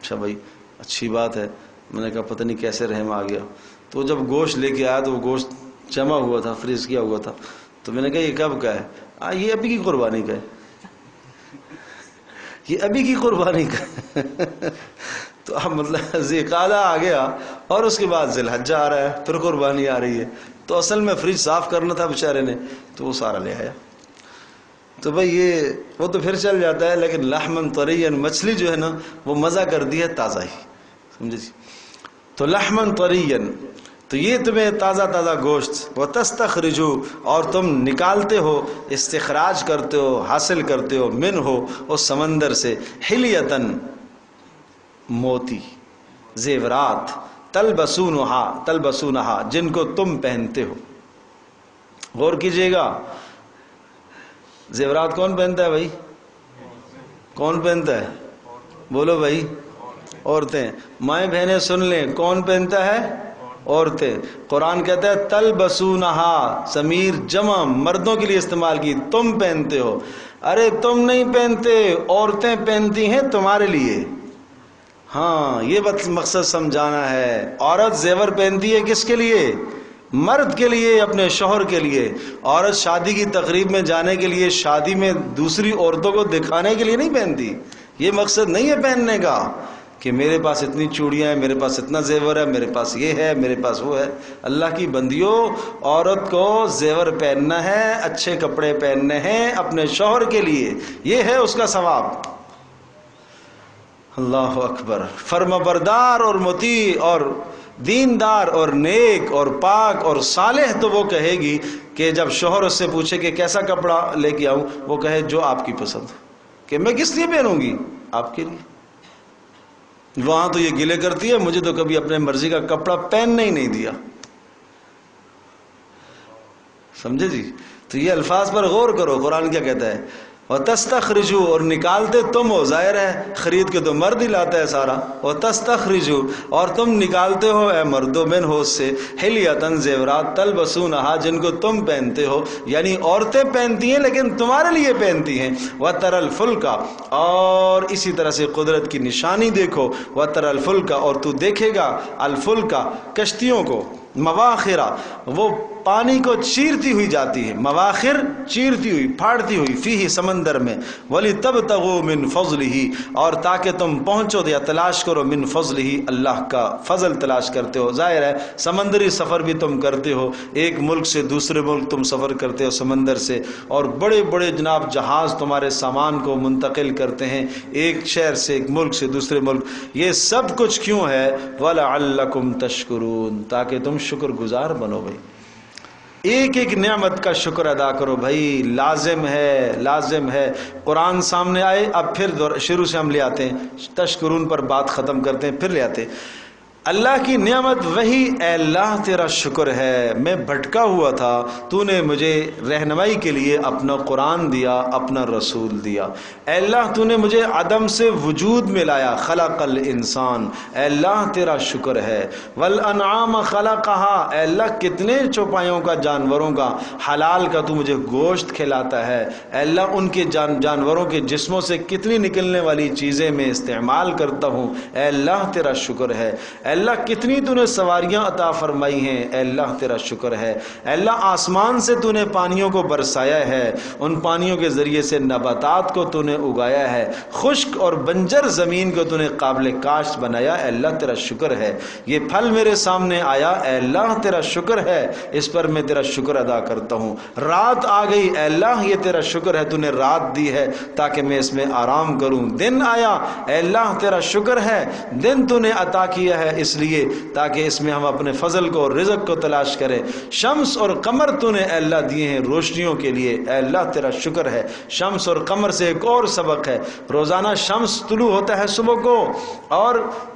اچھا بھائی، اچھی بات ہے۔ میں نے کہا پتہ نہیں کیسے رحم آ گیا۔ تو جب گوشت لے کے آیا تو وہ گوشت جمع ہوا تھا، فریز کیا ہوا تھا، تو میں نے کہا یہ کب کا ہے؟ یہ ابھی کی قربانی کا ہے، یہ ابھی کی قربانی کا ہے۔ تو اب مطلب ذی قعدہ آ گیا اور اس کے بعد ذی الحجہ آ رہا ہے، پھر قربانی آ رہی ہے۔ تو اصل میں فریج صاف کرنا تھا بیچارے نے، تو وہ سارا لے آیا۔ تو بھئی یہ وہ تو پھر چل جاتا ہے، لیکن لحمن طریًّا، مچھلی جو ہے نا وہ مزہ کرتی ہے تازہ ہی، سمجھے جی؟ تو لحمن طریًّا، تو یہ تمہیں تازہ تازہ گوشت، وتستخرجوا، اور تم نکالتے ہو، استخراج کرتے ہو، حاصل کرتے ہو، منہ، اس سمندر سے، حلیتن، موتی، زیورات، تلبسونہا، جن کو تم پہنتے ہو۔ غور کیجئے گا، زیورات کون پہنتا ہے بھائی؟ کون پہنتا ہے؟ بولو بھائی، عورتیں۔ مائیں بہنیں سن لیں، کون پہنتا ہے؟ عورتیں۔ قرآن کہتا ہے تلبسونہا، ضمیر جمع مردوں کے لیے استعمال کی، تم پہنتے ہو۔ ارے تم نہیں پہنتے، عورتیں پہنتی ہیں تمہارے لیے۔ ہاں، یہ مقصد سمجھانا ہے۔ عورت زیور پہنتی ہے کس کے لیے؟ مرد کے لیے، اپنے شوہر کے لیے۔ عورت شادی کی تقریب میں جانے کے لیے، شادی میں دوسری عورتوں کو دکھانے کے لیے نہیں پہنتی۔ یہ مقصد نہیں ہے پہننے کا کہ میرے پاس اتنی چوڑیاں ہیں، میرے پاس اتنا زیور ہے، میرے پاس یہ ہے، میرے پاس وہ ہے۔ اللہ کی بندیوں، عورت کو زیور پہننا ہے، اچھے کپڑے پہننے ہیں اپنے شوہر کے لیے، یہ ہے اس کا ثواب۔ اللہ اکبر۔ فرمانبردار اور مطیع اور دیندار اور نیک اور پاک اور صالح تو وہ کہے گی کہ جب شوہر اس سے پوچھے کہ کیسا کپڑا لے کے آؤں، وہ کہے جو آپ کی پسند، کہ میں کس لیے پہنوں گی؟ آپ کے لیے۔ وہاں تو یہ گلے کرتی ہے، مجھے تو کبھی اپنے مرضی کا کپڑا پہننے ہی نہیں دیا، سمجھے جی؟ تو یہ الفاظ پر غور کرو، قرآن کیا کہتا ہے؟ وَتَسْتَخْرِجُوا، اور نکالتے تم ہو، ظاہر ہے خرید کے تو مرد ہی لاتا ہے سارا۔ وَتَسْتَخْرِجُوا، اور تم نکالتے ہو اے مردوں، منہ، اس سے، حلیتن، زیورات، تلبسونہا، جن کو تم پہنتے ہو، یعنی عورتیں پہنتی ہیں لیکن تمہارے لیے پہنتی ہیں۔ وَتَرَى الْفُلْكَ، اور اسی طرح سے قدرت کی نشانی دیکھو۔ وَتَرَى الْفُلْكَ، اور تو دیکھے گا الفلک، کشتیوں کو، مواخرہ، وہ پانی کو چیرتی ہوئی جاتی ہے، مواخر چیرتی ہوئی، پھاڑتی ہوئی، فیہ، سمندر میں، وَلِتَبْتَغُوا مِنْ فَضْلِهِ، اور تاکہ تم پہنچو یا تلاش کرو، من فضلہ، اللہ کا فضل تلاش کرتے ہو۔ ظاہر ہے سمندری سفر بھی تم کرتے ہو، ایک ملک سے دوسرے ملک تم سفر کرتے ہو سمندر سے، اور بڑے بڑے جناب جہاز تمہارے سامان کو منتقل کرتے ہیں ایک شہر سے، ایک ملک سے دوسرے ملک۔ یہ سب کچھ کیوں ہے؟ وَلَعَلَّكُمْ تَشْكُرُونَ، تاکہ تم شکر گزار بنو۔ بھائی ایک ایک نعمت کا شکر ادا کرو بھائی، لازم ہے، لازم ہے۔ قرآن سامنے آئے، اب پھر شروع سے ہم لے آتے ہیں، تشکرون پر بات ختم کرتے ہیں، پھر لے آتے ہیں اللہ کی نعمت وہی، اے اللہ تیرا شکر ہے، میں بھٹکا ہوا تھا، تو نے مجھے رہنمائی کے لیے اپنا قرآن دیا، اپنا رسول دیا، اے اللہ تو نے مجھے عدم سے وجود میں لایا، خلق الانسان، اے اللہ تیرا شکر ہے، والانعام خلقہا، اے اللہ کتنے چوپایوں کا، جانوروں کا، حلال کا تو مجھے گوشت کھلاتا ہے، اے اللہ ان کے جانوروں کے جسموں سے کتنی نکلنے والی چیزیں میں استعمال کرتا ہوں، اے اللہ تیرا شکر ہے، اے اللہ کتنی تو نے سواریاں عطا فرمائی ہیں، اے اللہ تیرا شکر ہے، اے اللہ آسمان سے تو نے پانیوں کو برسایا ہے، ان پانیوں کے ذریعے سے نباتات کو تو نے اگایا ہے، خشک اور بنجر زمین کو تو نے قابل کاشت بنایا، اے اللہ تیرا شکر ہے، یہ پھل میرے سامنے آیا، اے اللہ تیرا شکر ہے، اس پر میں تیرا شکر ادا کرتا ہوں، رات آ گئی، اے اللہ یہ تیرا شکر ہے، تو نے رات دی ہے تاکہ میں اس میں آرام کروں، دن آیا، اے اللہ تیرا شکر ہے، دن تو نے عطا کیا ہے اس لیے تاکہ اس میں ہم اپنے فضل کو اور رزق کو تلاش کریں، شمس اور قمر تو نے اے اللہ دیے ہیں روشنیوں کے لیے، اے اللہ تیرا شکر ہے، شمس اور قمر سے ایک اور سبق ہے، روزانہ شمس طلوع ہوتا ہے صبح کو اور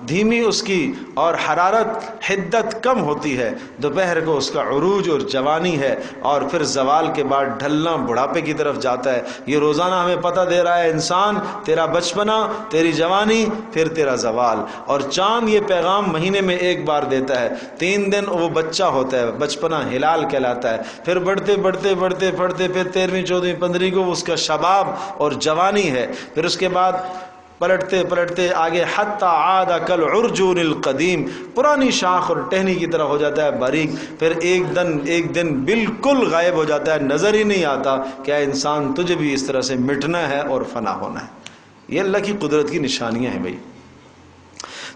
دھیمی اس کی اور حرارت حدت کم ہوتی ہے، دوپہر کو اس کا عروج اور جوانی ہے، اور پھر زوال کے بعد ڈھلنا بڑھاپے کی طرف جاتا ہے، یہ روزانہ ہمیں پتہ دے رہا ہے انسان، تیرا بچپنا، تیری جوانی، پھر تیرا زوال، اور چاند یہ پیغام مہینے میں ایک بار دیتا ہے، 3 دن وہ بچہ ہوتا ہے، بچپنا ہلال کہلاتا ہے، پھر بڑھتے بڑھتے بڑھتے بڑھتے پھر 13ویں 14ویں 15ویں کو اس کا شباب اور جوانی ہے، پھر اس کے بعد پلٹتے پلٹتے آگے حتی عاد کالعرجون القدیم، پرانی شاخ اور ٹہنی کی طرح ہو جاتا ہے باریک، پھر ایک دن بالکل غائب ہو جاتا ہے، نظر ہی نہیں آتا کیا انسان تجھے بھی اس طرح سے مٹنا ہے اور فنا ہونا ہے۔ یہ اللہ کی قدرت کی نشانیاں ہیں بھائی،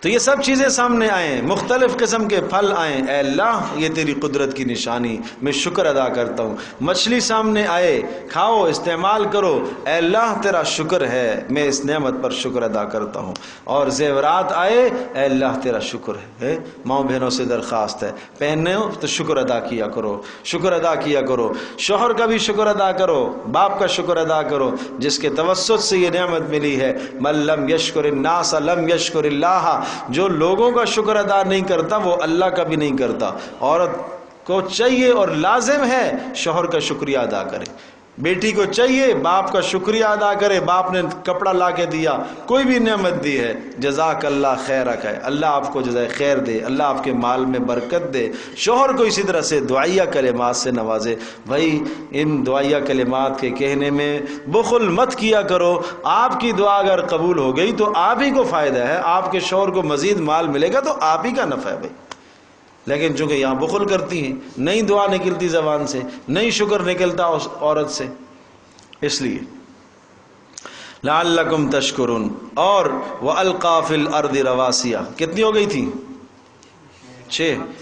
تو یہ سب چیزیں سامنے آئیں، مختلف قسم کے پھل آئیں، اے اللہ یہ تیری قدرت کی نشانی، میں شکر ادا کرتا ہوں، مچھلی سامنے آئے، کھاؤ استعمال کرو، اے اللہ تیرا شکر ہے، میں اس نعمت پر شکر ادا کرتا ہوں، اور زیورات آئے، اے اللہ تیرا شکر ہے، ماں بہنوں سے درخواست ہے، پہننے ہو تو شکر ادا کیا کرو، شکر ادا کیا کرو، شوہر کا بھی شکر ادا کرو، باپ کا شکر ادا کرو جس کے توسط سے یہ نعمت ملی ہے، من لم یشکر الناس لم یشکر اللہ، جو لوگوں کا شکر ادا نہیں کرتا وہ اللہ کا بھی نہیں کرتا۔ عورت کو چاہیے اور لازم ہے شوہر کا شکریہ ادا کرے، بیٹی کو چاہیے باپ کا شکریہ ادا کرے، باپ نے کپڑا لا کے دیا، کوئی بھی نعمت دی ہے، جزاک اللہ خیر کہے، اللہ آپ کو جزائے خیر دے، اللہ آپ کے مال میں برکت دے، شوہر کو اسی طرح سے دعائیہ کلمات سے نوازے۔ بھائی ان دعائیہ کلمات کے کہنے میں بخل مت کیا کرو، آپ کی دعا اگر قبول ہو گئی تو آپ ہی کو فائدہ ہے، آپ کے شوہر کو مزید مال ملے گا تو آپ ہی کا نفع ہے بھائی، لیکن چونکہ یہاں بخل کرتی ہیں، نہیں دعا نکلتی زبان سے، نہیں شکر نکلتا اس عورت سے، اس لیے لعلکم تشکرون۔ اور وَأَلْقَى فِي الْأَرْضِ رَوَاسِيَ، کتنی ہو گئی تھی؟ 6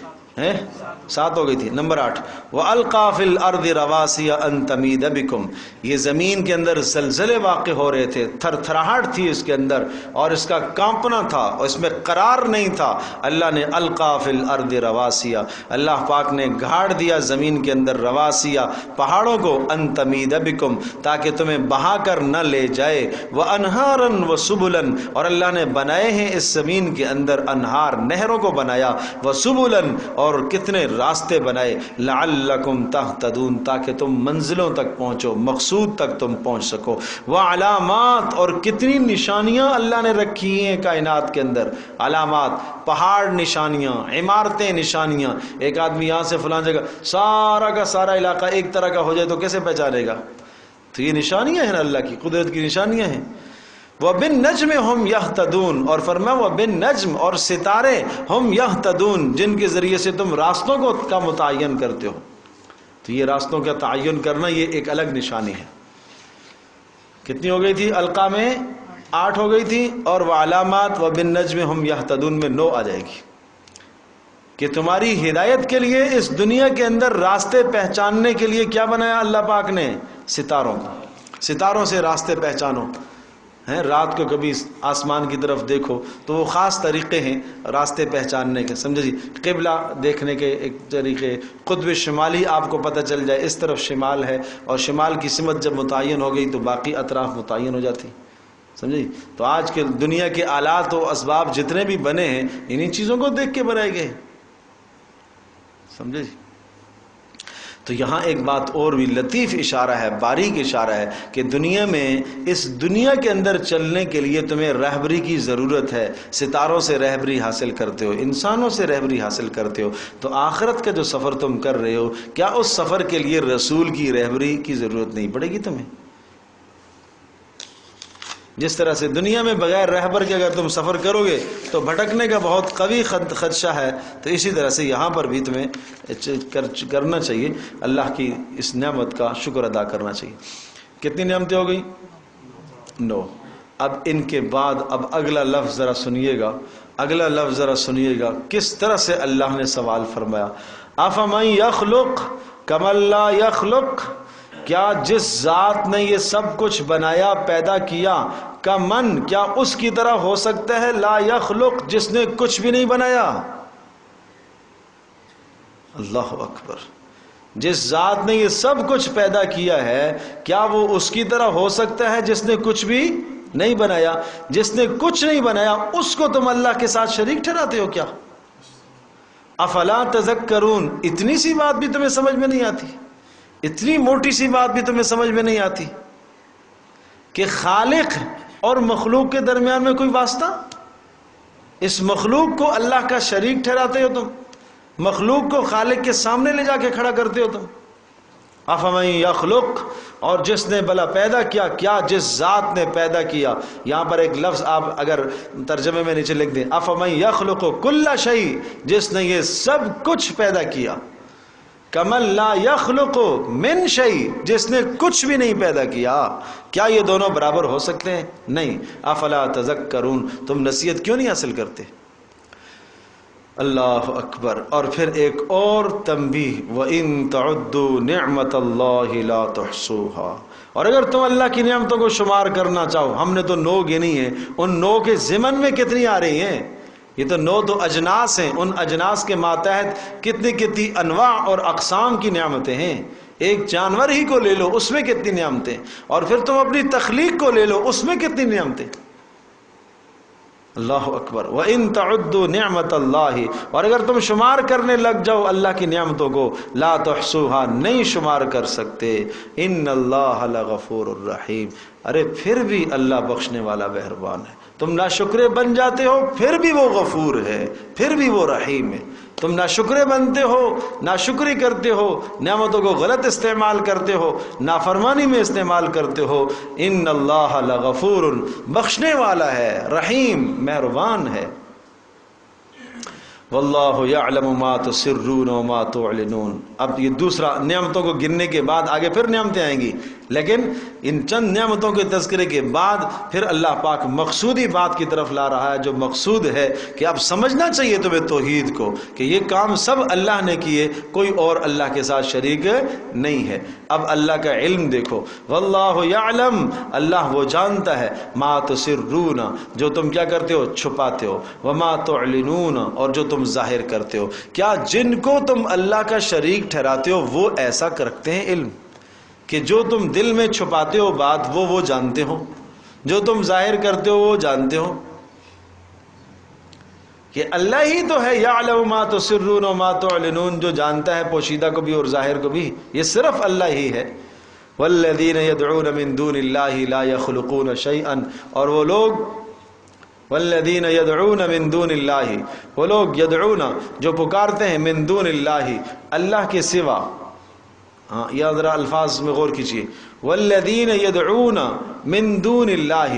7 ہو گئی تھی، نمبر 8 وَأَلْقَى فِي الْأَرْضِ رَوَاسِيَ أَن تَمِيدَ بِكُمْ، یہ زمین کے اندر زلزلے واقع ہو رہے تھے، تھر تھراہٹ تھی اس کے اندر اور اس کا کانپنا تھا اور اس میں قرار نہیں تھا، اللہ نے القا فی الارض رواسیہ، اللہ پاک نے گھاڑ دیا زمین کے اندر رواسیہ، پہاڑوں کو، ان تمید بکم، تاکہ تمہیں بہا کر نہ لے جائے، وانہارا وسبلا، اور اللہ نے بنائے ہیں اس زمین کے اندر انہار، نہروں کو بنایا، وسبلا، اور کتنے راستے بنائے، لعلکم تہتدون، تاکہ تم منزلوں تک پہنچو، مقصود تک تم پہنچ سکو، وعلامات، اور کتنی نشانیاں اللہ نے رکھی ہیں کائنات کے اندر، علامات، پہاڑ نشانیاں، عمارتیں نشانیاں، ایک آدمی یہاں سے فلان جگہ سارا کا سارا علاقہ ایک طرح کا ہو جائے تو کیسے پہچانے گا؟ تو یہ نشانیاں ہیں اللہ کی قدرت کی نشانیاں ہیں۔ وَبِالنَّجْمِ هُمْ يَهْتَدُونَ، اور فرمایا وَبِالنَّجْمِ، اور ستارے، ہم يَهْتَدُونَ، جن کے ذریعے سے تم راستوں کو کا متعین کرتے ہو، تو یہ راستوں کا تعین کرنا یہ ایک الگ نشانی ہے۔ کتنی ہو گئی تھی؟ القا میں 8 ہو گئی تھی، اور وعلامات وبالنجم ہم یہتدون میں 9 آ جائے گی، کہ تمہاری ہدایت کے لیے اس دنیا کے اندر راستے پہچاننے کے لیے کیا بنایا اللہ پاک نے؟ ستاروں کو، ستاروں سے راستے پہچانو۔ ہیں، رات کو کبھی آسمان کی طرف دیکھو تو وہ خاص طریقے ہیں راستے پہچاننے کے، سمجھے جی، قبلہ دیکھنے کے ایک طریقے، قطب شمالی آپ کو پتہ چل جائے اس طرف شمال ہے، اور شمال کی سمت جب متعین ہو گئی تو باقی اطراف متعین ہو جاتی، سمجھے جی۔ تو آج کے دنیا کے آلات و اسباب جتنے بھی بنے ہیں انہی چیزوں کو دیکھ کے بنائے گئے، سمجھے جی۔ تو یہاں ایک بات اور بھی لطیف اشارہ ہے، باریک اشارہ ہے کہ دنیا میں، اس دنیا کے اندر چلنے کے لیے تمہیں رہبری کی ضرورت ہے، ستاروں سے رہبری حاصل کرتے ہو، انسانوں سے رہبری حاصل کرتے ہو، تو آخرت کا جو سفر تم کر رہے ہو، کیا اس سفر کے لیے رسول کی رہبری کی ضرورت نہیں پڑے گی تمہیں؟ جس طرح سے دنیا میں بغیر رہبر کے اگر تم سفر کرو گے تو بھٹکنے کا بہت قوی خدشہ ہے، تو اسی طرح سے یہاں پر بھی تمہیں کرنا چاہیے، اللہ کی اس نعمت کا شکر ادا کرنا چاہیے۔ کتنی نعمتیں ہو گئی؟ 9۔ اب ان کے بعد اب اگلا لفظ ذرا سنیے گا، اگلا لفظ ذرا سنیے گا، کس طرح سے اللہ نے سوال فرمایا، افمن یخلق کمن لا یخلق، کیا جس ذات نے یہ سب کچھ بنایا پیدا کیا، کا من کیا اس کی طرح ہو سکتا ہے، لا یخلق جس نے کچھ بھی نہیں بنایا؟ اللہ اکبر، جس ذات نے یہ سب کچھ پیدا کیا ہے کیا وہ اس کی طرح ہو سکتا ہے جس نے کچھ بھی نہیں بنایا؟ جس نے کچھ نہیں بنایا اس کو تم اللہ کے ساتھ شریک ٹھہراتے ہو کیا؟ افلا تذکرون، اتنی سی بات بھی تمہیں سمجھ میں نہیں آتی؟ اتنی موٹی سی بات بھی تمہیں سمجھ میں نہیں آتی کہ خالق اور مخلوق کے درمیان میں کوئی واسطہ؟ اس مخلوق کو اللہ کا شریک ٹھہراتے ہو تم، مخلوق کو خالق کے سامنے لے جا کے کھڑا کرتے ہو تم۔ افمن یخلق، اور جس نے بھلا پیدا کیا، کیا جس ذات نے پیدا کیا، یہاں پر ایک لفظ آپ اگر ترجمے میں نیچے لکھ دیں، افمن یخلق کل شیء، جس نے یہ سب کچھ پیدا کیا، کمن لا یخلق من شیء، جس نے کچھ بھی نہیں پیدا کیا، کیا یہ دونوں برابر ہو سکتے ہیں؟ نہیں۔ افلا تذکرون، تم نصیحت کیوں نہیں حاصل کرتے؟ اللہ اکبر۔ اور پھر ایک اور تنبیہ، وَإِن تَعُدُّوا نِعْمَةَ اللَّهِ لَا تُحْصُوهَا، اور اگر تم اللہ کی نعمتوں کو شمار کرنا چاہو، ہم نے تو 9 گنی ہیں، ان 9 کے ضمن میں کتنی آ رہی ہیں؟ یہ تو 9 تو اجناس ہیں، ان اجناس کے ماتحت کتنی کتنی انواع اور اقسام کی نعمتیں ہیں۔ ایک جانور ہی کو لے لو، اس میں کتنی نعمتیں، اور پھر تم اپنی تخلیق کو لے لو، اس میں کتنی نعمتیں۔ اللہ اکبر۔ وَإِن تَعُدُّوا نِعْمَةَ اللَّهِ، اور اگر تم شمار کرنے لگ جاؤ اللہ کی نعمتوں کو، لا تحصوها، نہیں شمار کر سکتے۔ ان اللہ لغفور الرحیم، ارے پھر بھی اللہ بخشنے والا مہربان ہے۔ تم ناشکرے بن جاتے ہو پھر بھی وہ غفور ہے، پھر بھی وہ رحیم ہے۔ تم ناشکرے بنتے ہو، ناشکری کرتے ہو، نعمتوں کو غلط استعمال کرتے ہو، نافرمانی میں استعمال کرتے ہو، ان اللہ لغفور، بخشنے والا ہے، رحیم، مہربان ہے۔ واللہ یعلم ما تسرون وما تعلنون۔ اب یہ دوسرا، نعمتوں کو گننے کے بعد آگے پھر نعمتیں آئیں گی، لیکن ان چند نعمتوں کے تذکرے کے بعد پھر اللہ پاک مقصودی بات کی طرف لا رہا ہے، جو مقصود ہے کہ اب سمجھنا چاہیے تمہیں توحید کو، کہ یہ کام سب اللہ نے کیے، کوئی اور اللہ کے ساتھ شریک نہیں ہے۔ اب اللہ کا علم دیکھو، واللہ یعلم، اللہ وہ جانتا ہے، ما تسرون، جو تم کیا کرتے ہو، چھپاتے ہو، وما تعلنون، اور جو تم ظاہر کرتے ہو۔ کیا جن کو تم اللہ کا شریک ٹھہراتے ہو وہ ایسا رکھتے ہیں علم کہ جو تم دل میں چھپاتے ہو بات وہ جانتے ہو، جو تم ظاہر کرتے ہو وہ جانتے ہو؟ کہ اللہ ہی تو ہے، یعلم ما تسرون وما تعلنون، جو جانتا ہے پوشیدہ کو بھی اور ظاہر کو بھی، یہ صرف اللہ ہی ہے۔ والذین یدعون من دون اللہ لا یخلقون شیئا، اور وہ لوگ، والذین یدعون من دون اللہ، وہ لوگ یدعون جو پکارتے ہیں، من دون اللہ، اللہ کے سوا، ہاں یہ ذرا الفاظ میں غور کیجیے، والذین یدعون من دون اللہ،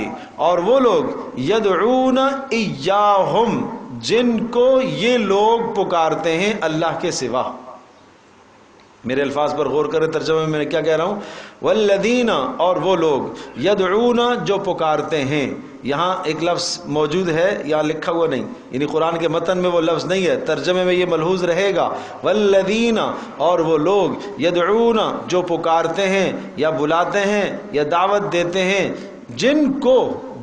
اور وہ لوگ یدعون ایاہم، جن کو یہ لوگ پکارتے ہیں اللہ کے سوا۔ میرے الفاظ پر غور کریں، ترجمے میں کیا کہہ رہا ہوں، والذین، اور وہ لوگ، یدعون جو پکارتے ہیں، یہاں ایک لفظ موجود ہے، یہاں لکھا ہوا نہیں، یعنی قرآن کے متن میں وہ لفظ نہیں ہے، ترجمے میں یہ ملحوظ رہے گا، والذین، اور وہ لوگ، یدعون جو پکارتے ہیں یا بلاتے ہیں یا دعوت دیتے ہیں، جن کو،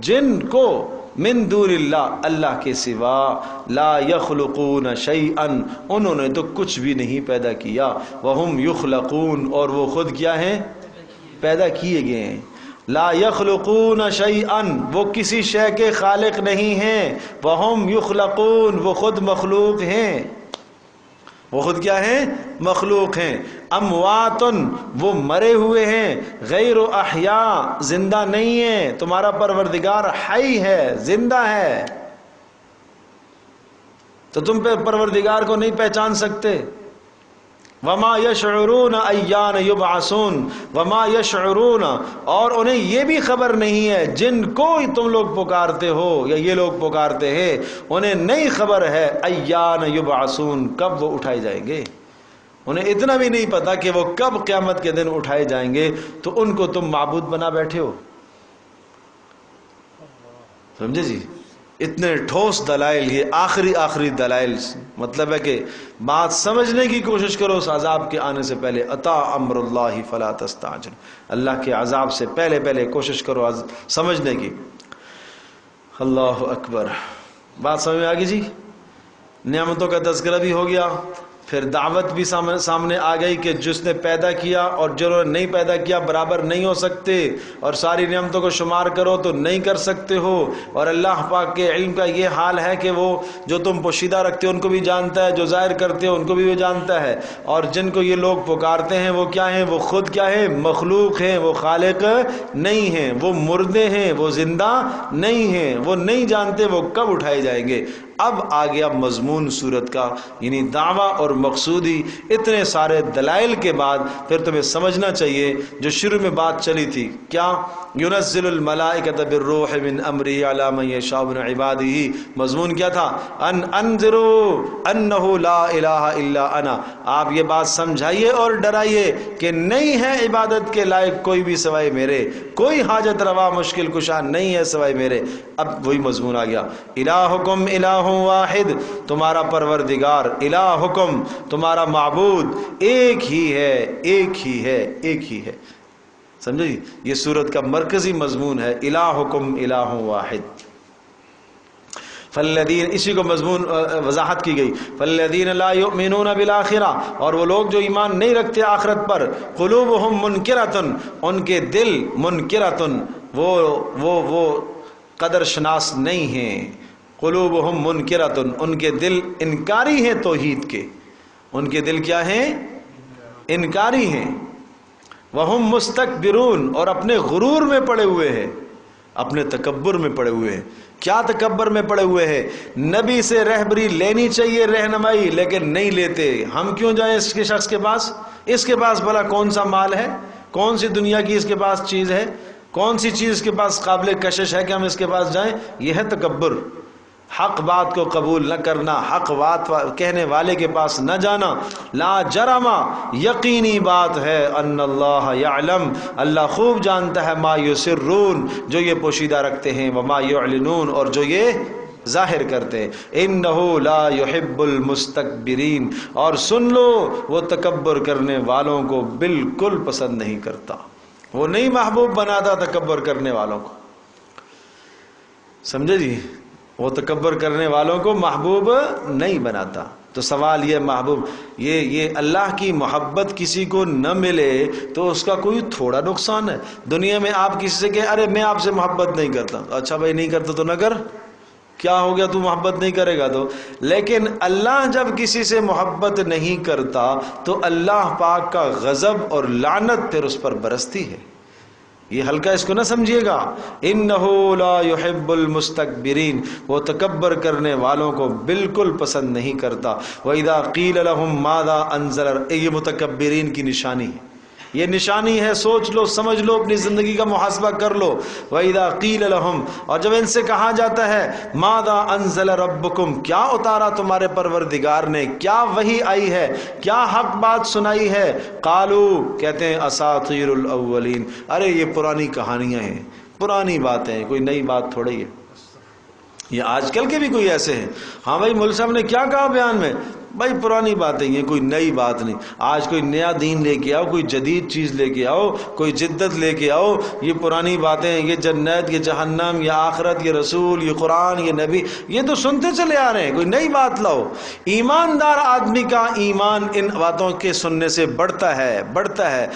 جن کو من دون اللہ اللہ کے سوا لا یخلقون شیئا انہوں نے تو کچھ بھی نہیں پیدا کیا، وہم یخلقون اور وہ خود کیا ہیں؟ پیدا کیے گئے ہیں۔ لا یخلقون شیئا وہ کسی شے کے خالق نہیں ہیں، وہم یخلقون وہ خود مخلوق ہیں، وہ خود کیا ہیں؟ مخلوق ہیں۔ امواتن وہ مرے ہوئے ہیں، غیر احیاء زندہ نہیں ہیں، تمہارا پروردگار حی ہے، زندہ ہے، تو تم پہ پروردگار کو نہیں پہچان سکتے۔ وما یشعرون ایان یبعثون وما یشعرون اور انہیں یہ بھی خبر نہیں ہے، جن کو تم لوگ پکارتے ہو یا یہ لوگ پکارتے ہیں انہیں نہیں خبر ہے ایان یبعثون کب وہ اٹھائے جائیں گے، انہیں اتنا بھی نہیں پتا کہ وہ کب قیامت کے دن اٹھائے جائیں گے، تو ان کو تم معبود بنا بیٹھے ہو۔ سمجھے جی؟ اتنے ٹھوس دلائل، یہ آخری دلائل، مطلب ہے کہ بات سمجھنے کی کوشش کرو اس عذاب کے آنے سے پہلے۔ اتا امر اللہ فلا تستعجل، اللہ کے عذاب سے پہلے کوشش کرو سمجھنے کی۔ اللہ اکبر، بات سمجھ میں آ گئی جی؟ نعمتوں کا تذکرہ بھی ہو گیا، پھر دعوت بھی سامنے آ گئی کہ جس نے پیدا کیا اور جنہوں نے نہیں پیدا کیا برابر نہیں ہو سکتے، اور ساری نعمتوں کو شمار کرو تو نہیں کر سکتے ہو، اور اللہ پاک کے علم کا یہ حال ہے کہ وہ جو تم پوشیدہ رکھتے ہو ان کو بھی جانتا ہے، جو ظاہر کرتے ہو ان کو بھی وہ جانتا ہے، اور جن کو یہ لوگ پکارتے ہیں وہ کیا ہیں؟ وہ خود کیا ہیں؟ مخلوق ہیں، وہ خالق نہیں ہیں، وہ مردے ہیں، وہ زندہ نہیں ہیں، وہ نہیں جانتے وہ کب اٹھائے جائیں گے۔ اب آ گیا مضمون صورت کا، یعنی دعویٰ اور مقصودی۔ اتنے سارے دلائل کے بعد پھر تمہیں سمجھنا چاہیے جو شروع میں بات چلی تھی، کیا؟ ينزل الملائکۃ بالروح من امرہ علی من یشاء من عبادہ، مضمون کیا تھا؟ ان انذروا انہ لا الہ الا انا، آپ یہ بات سمجھائیے اور ڈرائیے کہ نہیں ہے عبادت کے لائق کوئی بھی سوائے میرے، کوئی حاجت روا مشکل کشا نہیں ہے سوائے میرے۔ اب وہی مضمون آ گیا، الہکم الہ واحد، تمہارا پروردگار، الہکم تمہارا معبود ایک ہی ہے، ایک ہی ہے، ایک ہی ہے۔ سمجھے جی؟ یہ سورت کا مرکزی مضمون ہے، الہکم الہ واحد۔ فالذین، اسی کو مضمون وضاحت کی گئی، فالذین لا یؤمنون بالآخرہ، اور وہ لوگ جو ایمان نہیں رکھتے آخرت پر، قلوبہم منکرۃ، ان کے دل منکرۃ، وہ قدر شناس نہیں ہیں، قلوبہم منکرۃ، ان کے دل انکاری ہیں توحید کے، ان کے دل کیا ہیں؟ انکاری ہیں۔ وہم مستکبرون، اور اپنے غرور میں پڑے ہوئے ہیں، اپنے تکبر میں پڑے ہوئے ہیں۔ کیا تکبر میں پڑے ہوئے ہیں؟ نبی سے رہبری لینی چاہیے، رہنمائی، لیکن نہیں لیتے۔ ہم کیوں جائیں اس کے شخص کے پاس؟ اس کے پاس بھلا کون سا مال ہے؟ کون سی دنیا کی اس کے پاس چیز ہے؟ کون سی چیز اس کے پاس قابل کشش ہے کہ ہم اس کے پاس جائیں؟ یہ ہے تکبر، حق بات کو قبول نہ کرنا، حق بات کہنے والے کے پاس نہ جانا۔ لا جرم، یقینی بات ہے، ان اللہ یعلم، اللہ خوب جانتا ہے، ما یسرون، جو یہ پوشیدہ رکھتے ہیں، وما یعلنون، اور جو یہ ظاہر کرتے ہیں۔ انہ لا یحب المستکبرین، اور سن لو وہ تکبر کرنے والوں کو بالکل پسند نہیں کرتا، وہ نہیں محبوب بناتا تکبر کرنے والوں کو۔ سمجھے جی؟ وہ تکبر کرنے والوں کو محبوب نہیں بناتا۔ تو سوال یہ، محبوب، یہ اللہ کی محبت کسی کو نہ ملے تو اس کا کوئی تھوڑا نقصان ہے؟ دنیا میں آپ کسی سے کہیں ارے میں آپ سے محبت نہیں کرتا، اچھا بھائی نہیں کرتا تو نہ کر، کیا ہو گیا، تو محبت نہیں کرے گا تو۔ لیکن اللہ جب کسی سے محبت نہیں کرتا تو اللہ پاک کا غضب اور لعنت پھر اس پر برستی ہے۔ یہ ہلکا اس کو نہ سمجھیے گا۔ انہ لا یحب المستکبرین، وہ تکبر کرنے والوں کو بالکل پسند نہیں کرتا۔ وَإِذَا قِيلَ لَهُم مَاذَا أَنزَلَ، یہ متکبرین کی نشانی ہے، یہ نشانی ہے، سوچ لو، سمجھ لو، اپنی زندگی کا محاسبہ کر لو۔ وَإِذَا قِيلَ لَهُم، اور جب ان سے کہا جاتا ہے مَاذَا أَنزَلَ رَبُّكُمْ، کیا اتارا تمہارے پروردگار نے، کیا وحی آئی ہے، کیا حق بات سنائی ہے، قالوا، کہتے ہیں اساطیر الاولین، ارے یہ پرانی کہانیاں ہیں، پرانی باتیں ہیں، کوئی نئی بات تھوڑی ہے۔ یہ آج کل کے بھی کوئی ایسے ہیں، ہاں بھائی مول صاحب نے کیا کہا بیان میں، بھائی پرانی باتیں یہ کوئی نئی بات نہیں. آج کوئی نیا دین لے کے آؤ, کوئی جدید چیز لے کے آؤ, کوئی جدت لے کے آؤ. یہ پرانی باتیں, یہ جنت, یہ جہنم, یہ آخرت, یہ رسول, یہ قرآن, یہ نبی, یہ تو سنتے چلے آ رہے ہیں. کوئی نئی بات لاؤ. ایماندار آدمی کا ایمان ان باتوں کے سننے سے بڑھتا ہے, بڑھتا ہے.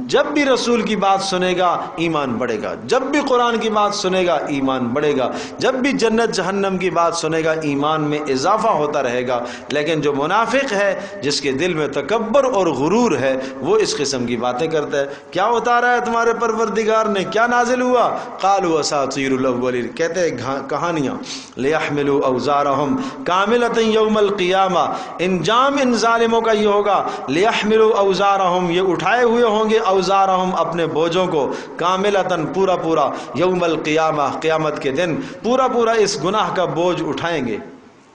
جب بھی رسول کی بات سنے گا ایمان بڑھے گا, جب بھی قرآن کی بات سنے گا ایمان بڑھے گا, جب بھی جنت جہنم کی بات سنے گا ایمان میں اضافہ ہوتا رہے گا. لیکن جو منافق ہے, جس کے دل میں تکبر اور غرور ہے, وہ اس قسم کی باتیں کرتا ہے. کیا اتارا ہے تمہارے پروردگار نے, کیا نازل ہوا؟ قالوا اساطیر الاولین, کہتے ہیں کہانیاں. لیحملوا اوزارہم کاملۃ یوم القیامہ, انجام ان ظالموں کا یہ ہوگا. لیحملوا اوزارہم, یہ اٹھائے ہوئے ہوں گے اوزارہم اپنے بوجھوں کو, کاملۃ پورا پورا, یوم القیامہ قیامت کے دن پورا پورا اس گناہ کا بوجھ اٹھائیں گے,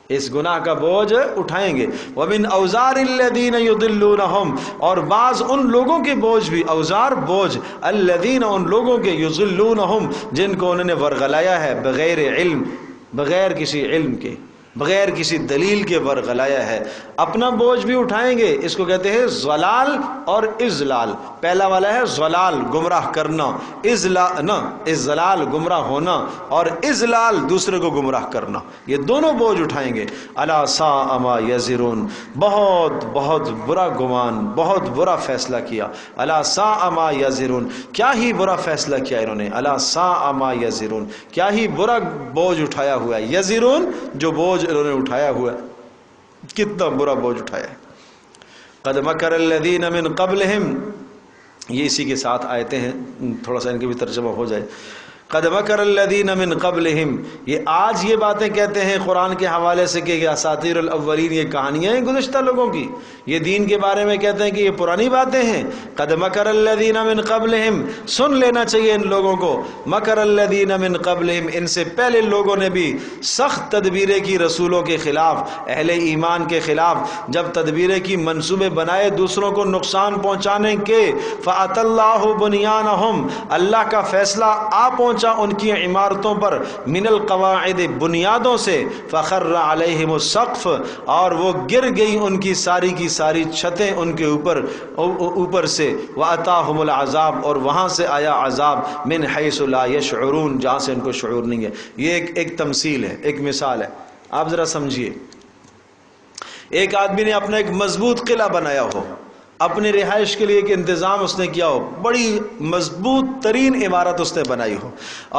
اس گناہ کا بوجھ اٹھائیں گے. وَمِنْ أَوْزَارِ الَّذِينَ يُضِلُّونَهُمْ, اور بعض ان لوگوں کے بوجھ بھی, اوزار بوجھ, الَّذِينَ ان لوگوں کے, يُضِلُّونَهُمْ جن کو انہوں نے ورغلایا ہے بغیر علم, بغیر کسی علم کے, بغیر کسی دلیل کے ورغلایا ہے. اپنا بوجھ بھی اٹھائیں گے. اس کو کہتے ہیں ضلال اور اضلال. پہلا والا ہے ضلال, گمراہ کرنا, اضلال گمراہ ہونا, اور اضلال دوسرے کو گمراہ کرنا. یہ دونوں بوجھ اٹھائیں گے. الا ساء ما یزرون, بہت بہت برا گمان, بہت برا فیصلہ کیا. الا ساء ما یزرون, کیا ہی برا فیصلہ کیا انہوں نے. الا ساء ما یزرون, کیا ہی برا بوجھ اٹھایا ہوا ہے. یزرون جو بوجھ انہوں نے اٹھایا ہوا ہے, کتنا برا بوجھ اٹھایا ہے. قد مکر الذین من قبلہم, یہ اسی کے ساتھ آیتیں ہیں, تھوڑا سا ان کے بھی ترجمہ ہو جائے. قد مکر الذین من قبلہم, یہ آج یہ باتیں کہتے ہیں قرآن کے حوالے سے کہ اساطیر الاولین, یہ کہانیاں ہیں گزشتہ لوگوں کی. یہ دین کے بارے میں کہتے ہیں کہ یہ پرانی باتیں ہیں. قد مکر الذین من قبلہم, سن لینا چاہیے ان لوگوں کو. مکر الذین من قبلہم, ان سے پہلے لوگوں نے بھی سخت تدبیریں کی رسولوں کے خلاف, اہل ایمان کے خلاف. جب تدبیریں کی, منصوبے بنائے دوسروں کو نقصان پہنچانے کے. فأتی اللہ بنیانہم, اللہ کا فیصلہ آ پہنچا ان کی عمارتوں پر, من القواعد بنیادوں سے. فخر علیہم السقف, اور وہ گر گئی ان کی ساری کی ساری چھتیں ان کے اوپر سے. واتاہم العذاب, اور وہاں سے آیا عذاب, من حیث لا یشعرون, جہاں سے ان کو شعور نہیں ہے. یہ ایک تمثیل ہے, ایک مثال ہے. آپ ذرا سمجھیے, ایک آدمی نے اپنا ایک مضبوط قلعہ بنایا ہو, اپنی رہائش کے لیے ایک انتظام اس نے کیا ہو, بڑی مضبوط ترین عمارت اس نے بنائی ہو,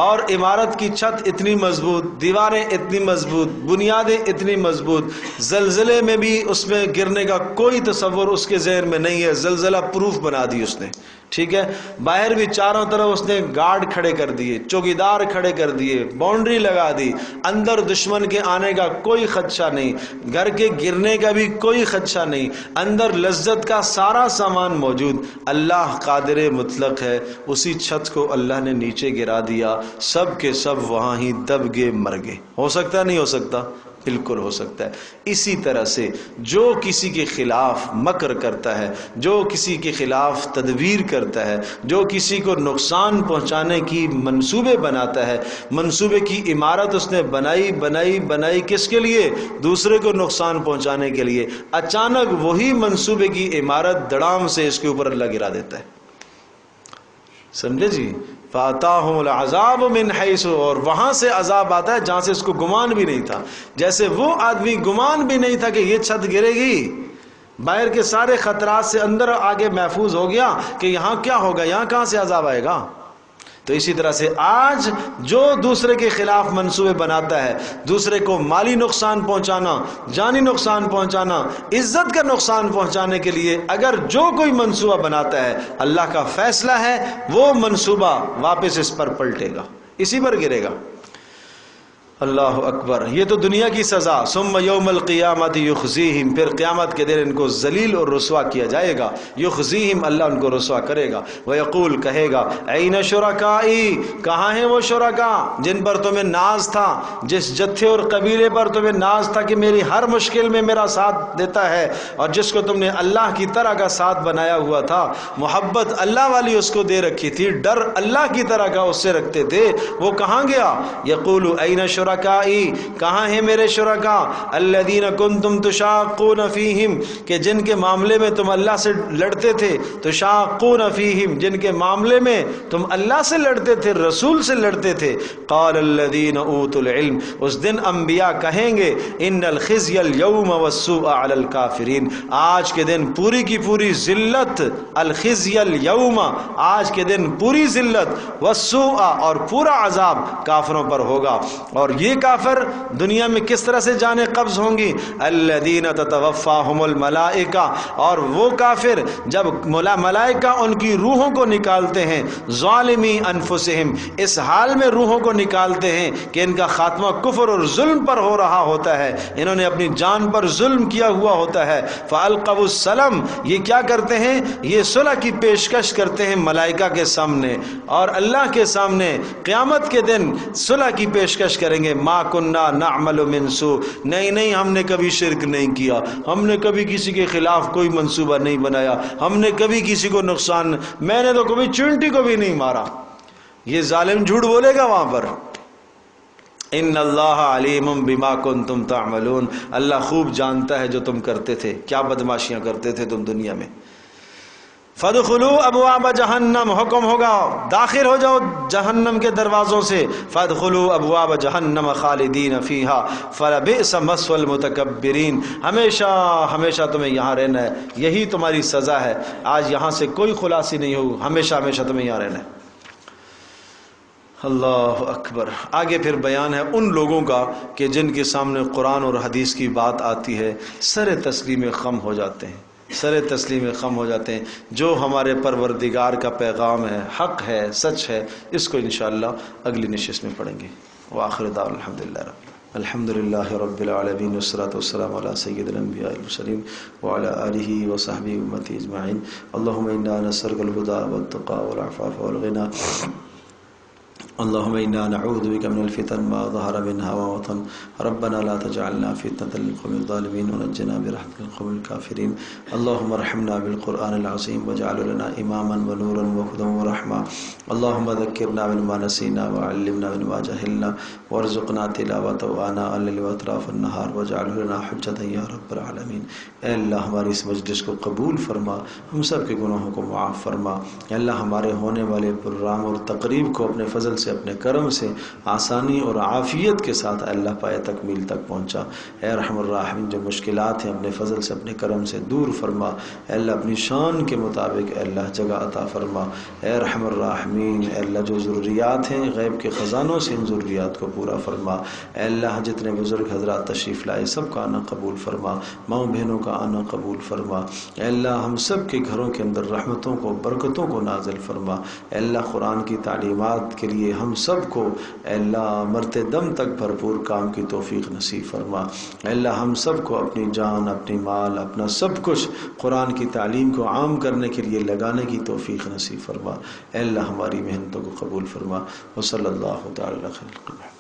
اور عمارت کی چھت اتنی مضبوط, دیواریں اتنی مضبوط, بنیادیں اتنی مضبوط, زلزلے میں بھی اس میں گرنے کا کوئی تصور اس کے ذہن میں نہیں ہے, زلزلہ پروف بنا دی اس نے. ٹھیک ہے, باہر بھی چاروں طرف اس نے گارڈ کھڑے کر دیے, چوکیدار کھڑے کر دیے, باؤنڈری لگا دی, اندر دشمن کے آنے کا کوئی خدشہ نہیں, گھر کے گرنے کا بھی کوئی خدشہ نہیں, اندر لذت کا سارا سامان موجود. اللہ قادر مطلق ہے, اسی چھت کو اللہ نے نیچے گرا دیا, سب کے سب وہاں ہی دب گئے, مر گئے. ہو سکتا ہے نہیں ہو سکتا؟ بالکل ہو سکتا ہے. اسی طرح سے جو کسی کے خلاف مکر کرتا ہے, جو کسی کے خلاف تدبیر کرتا ہے, جو کسی کو نقصان پہنچانے کی منصوبے بناتا ہے, منصوبے کی عمارت اس نے بنائی کس کے لیے؟ دوسرے کو نقصان پہنچانے کے لیے. اچانک وہی منصوبے کی عمارت دڑام سے اس کے اوپر اللہ گرا دیتا ہے. سمجھے جی؟ فَأَتَاهُمُ الْعَذَابُ مِنْ حَيْثُ, اور وہاں سے عذاب آتا ہے جہاں سے اس کو گمان بھی نہیں تھا. جیسے وہ آدمی گمان بھی نہیں تھا کہ یہ چھت گرے گی, باہر کے سارے خطرات سے اندر آگے محفوظ ہو گیا کہ یہاں کیا ہوگا, یہاں کہاں سے عذاب آئے گا. تو اسی طرح سے آج جو دوسرے کے خلاف منصوبے بناتا ہے, دوسرے کو مالی نقصان پہنچانا, جانی نقصان پہنچانا, عزت کا نقصان پہنچانے کے لیے اگر جو کوئی منصوبہ بناتا ہے, اللہ کا فیصلہ ہے وہ منصوبہ واپس اس پر پلٹے گا, اسی پر گرے گا. اللہ اکبر. یہ تو دنیا کی سزا. ثم یوم القیامت یخزیہم, پھر قیامت کے دن ان کو ذلیل اور رسوا کیا جائے گا. یخزیہم, اللہ ان کو رسوا کرے گا. ویقول, کہے گا, این شرکائی, کہاں ہیں وہ شرکا جن پر تمہیں ناز تھا, جس جتھے اور قبیلے پر تمہیں ناز تھا کہ میری ہر مشکل میں میرا ساتھ دیتا ہے, اور جس کو تم نے اللہ کی طرح کا ساتھ بنایا ہوا تھا, محبت اللہ والی اس کو دے رکھی تھی, ڈر اللہ کی طرح کا اس سے رکھتے تھے, وہ کہاں گیا؟ یقول این شرکائی شرکائی، کہاں ہیں میرے شرکا، الذین کنتم تشاقون فیہم، کہ جن کے معاملے میں تم اللہ سے لڑتے تھے، تشاقون فیہم، جن کے معاملے میں تم اللہ سے لڑتے تھے، رسول سے لڑتے تھے. قال الذین اوتوا العلم، اس دن انبیاء کہیں گے ان الخزي اليوم والسوء علی الکافرین، آج کے دن پوری کی پوری ذلت، الخزي اليوم، آج کے دن پوری ذلت، والسوء، اور پورا عذاب کافروں پر ہوگا. اور یہ کافر دنیا میں کس طرح سے جانیں قبض ہوں گی، الذین تتوفاہم الملائکہ، اور وہ کافر جب ملائکہ ان کی روحوں کو نکالتے ہیں، ظالمی انفسہم، اس حال میں روحوں کو نکالتے ہیں کہ ان کا خاتمہ کفر اور ظلم پر ہو رہا ہوتا ہے، انہوں نے اپنی جان پر ظلم کیا ہوا ہوتا ہے. فالقوا السلم، یہ کیا کرتے ہیں، یہ صلح کی پیشکش کرتے ہیں ملائکہ کے سامنے اور اللہ کے سامنے. قیامت کے دن صلح کی پیشکش کریں گے، ما کننا نعمل من سوء، نہیں ہم نے کبھی شرک نہیں کیا، ہم نے کبھی کسی کے خلاف کوئی منصوبہ نہیں بنایا، ہم نے کبھی کسی کو نقصان، میں نے تو کبھی چونٹی کو بھی نہیں مارا. یہ ظالم جھوٹ بولے گا وہاں پر. ان اللہ علیم بما کنتم تعملون، اللہ خوب جانتا ہے جو تم کرتے تھے، کیا بدماشیاں کرتے تھے تم دنیا میں. فادخلوا ابواب جہنم، حکم ہوگا داخل ہو جاؤ جہنم کے دروازوں سے. فادخلوا ابواب جہنم خالدین فیہا فلبئس مثوى المتکبرین، ہمیشہ تمہیں یہاں رہنا ہے، یہی تمہاری سزا ہے. آج یہاں سے کوئی خلاصی نہیں ہو، ہمیشہ تمہیں یہاں رہنا ہے. اللہ اکبر. آگے پھر بیان ہے ان لوگوں کا کہ جن کے سامنے قرآن اور حدیث کی بات آتی ہے سر تسلیم خم ہو جاتے ہیں، سر تسلیم خم ہو جاتے ہیں. جو ہمارے پروردگار کا پیغام ہے، حق ہے، سچ ہے، اس کو انشاءاللہ اگلی نشست میں پڑھیں گے. وآخر دعوانا الحمدللہ رب العالمین، والصلاة والسلام علی سید الانبیاء والمرسلین وعلی آلہ وصحبہ امتی اجمعین. اللہم انا نسألک الہدی والتقی والعفاف والغنی. اللهم إنا نعوذ بك من الفتن ما ظهر منها وما بطن. ربنا لا تجعلنا فتنة للقوم الظالمين ونجنا برحمتك من القوم الكافرين. اللهم ارحمنا بالقرآن العظيم واجعله لنا إماما ونورا وهدى ورحمة. اللهم ذكرنا مما نسينا وعلمنا مما جهلنا وارزقنا تلاوته آناء الليل وأطراف النهار واجعله لنا حجة يا رب العالمين. اے اللہ ہماری اس مجلس کو قبول فرما، ہم سب کے گناہوں کو معاف فرما. اے اللہ ہمارے ہونے والے پروگرام اور تقریب کو اپنے فضل سے، اپنے کرم سے آسانی اور عافیت کے ساتھ اللہ پائے تکمیل تک پہنچا. اے ارحم الراحمین، جو مشکلات ہیں اپنے فضل سے، اپنے کرم سے دور فرما. اے اللہ اپنی شان کے مطابق اے اللہ جگہ عطا فرما. اے ارحم الراحمین، اے اللہ جو ضروریات ہیں غیب کے خزانوں سے ان ضروریات کو پورا فرما. اے اللہ جتنے بزرگ حضرات تشریف لائے سب کا آنا قبول فرما، ماؤں بہنوں کا آنا قبول فرما. اے اللہ ہم سب کے گھروں کے اندر رحمتوں کو، برکتوں کو نازل فرما. اے اللہ قرآن کی تعلیمات کے لیے ہم سب کو اے اللہ مرتے دم تک بھرپور کام کی توفیق نصیب فرما. اے اللہ ہم سب کو اپنی جان، اپنی مال، اپنا سب کچھ قرآن کی تعلیم کو عام کرنے کے لیے لگانے کی توفیق نصیب فرما. اے اللہ ہماری محنتوں کو قبول فرما. وصلی اللہ تعالی علی خیر الخلق.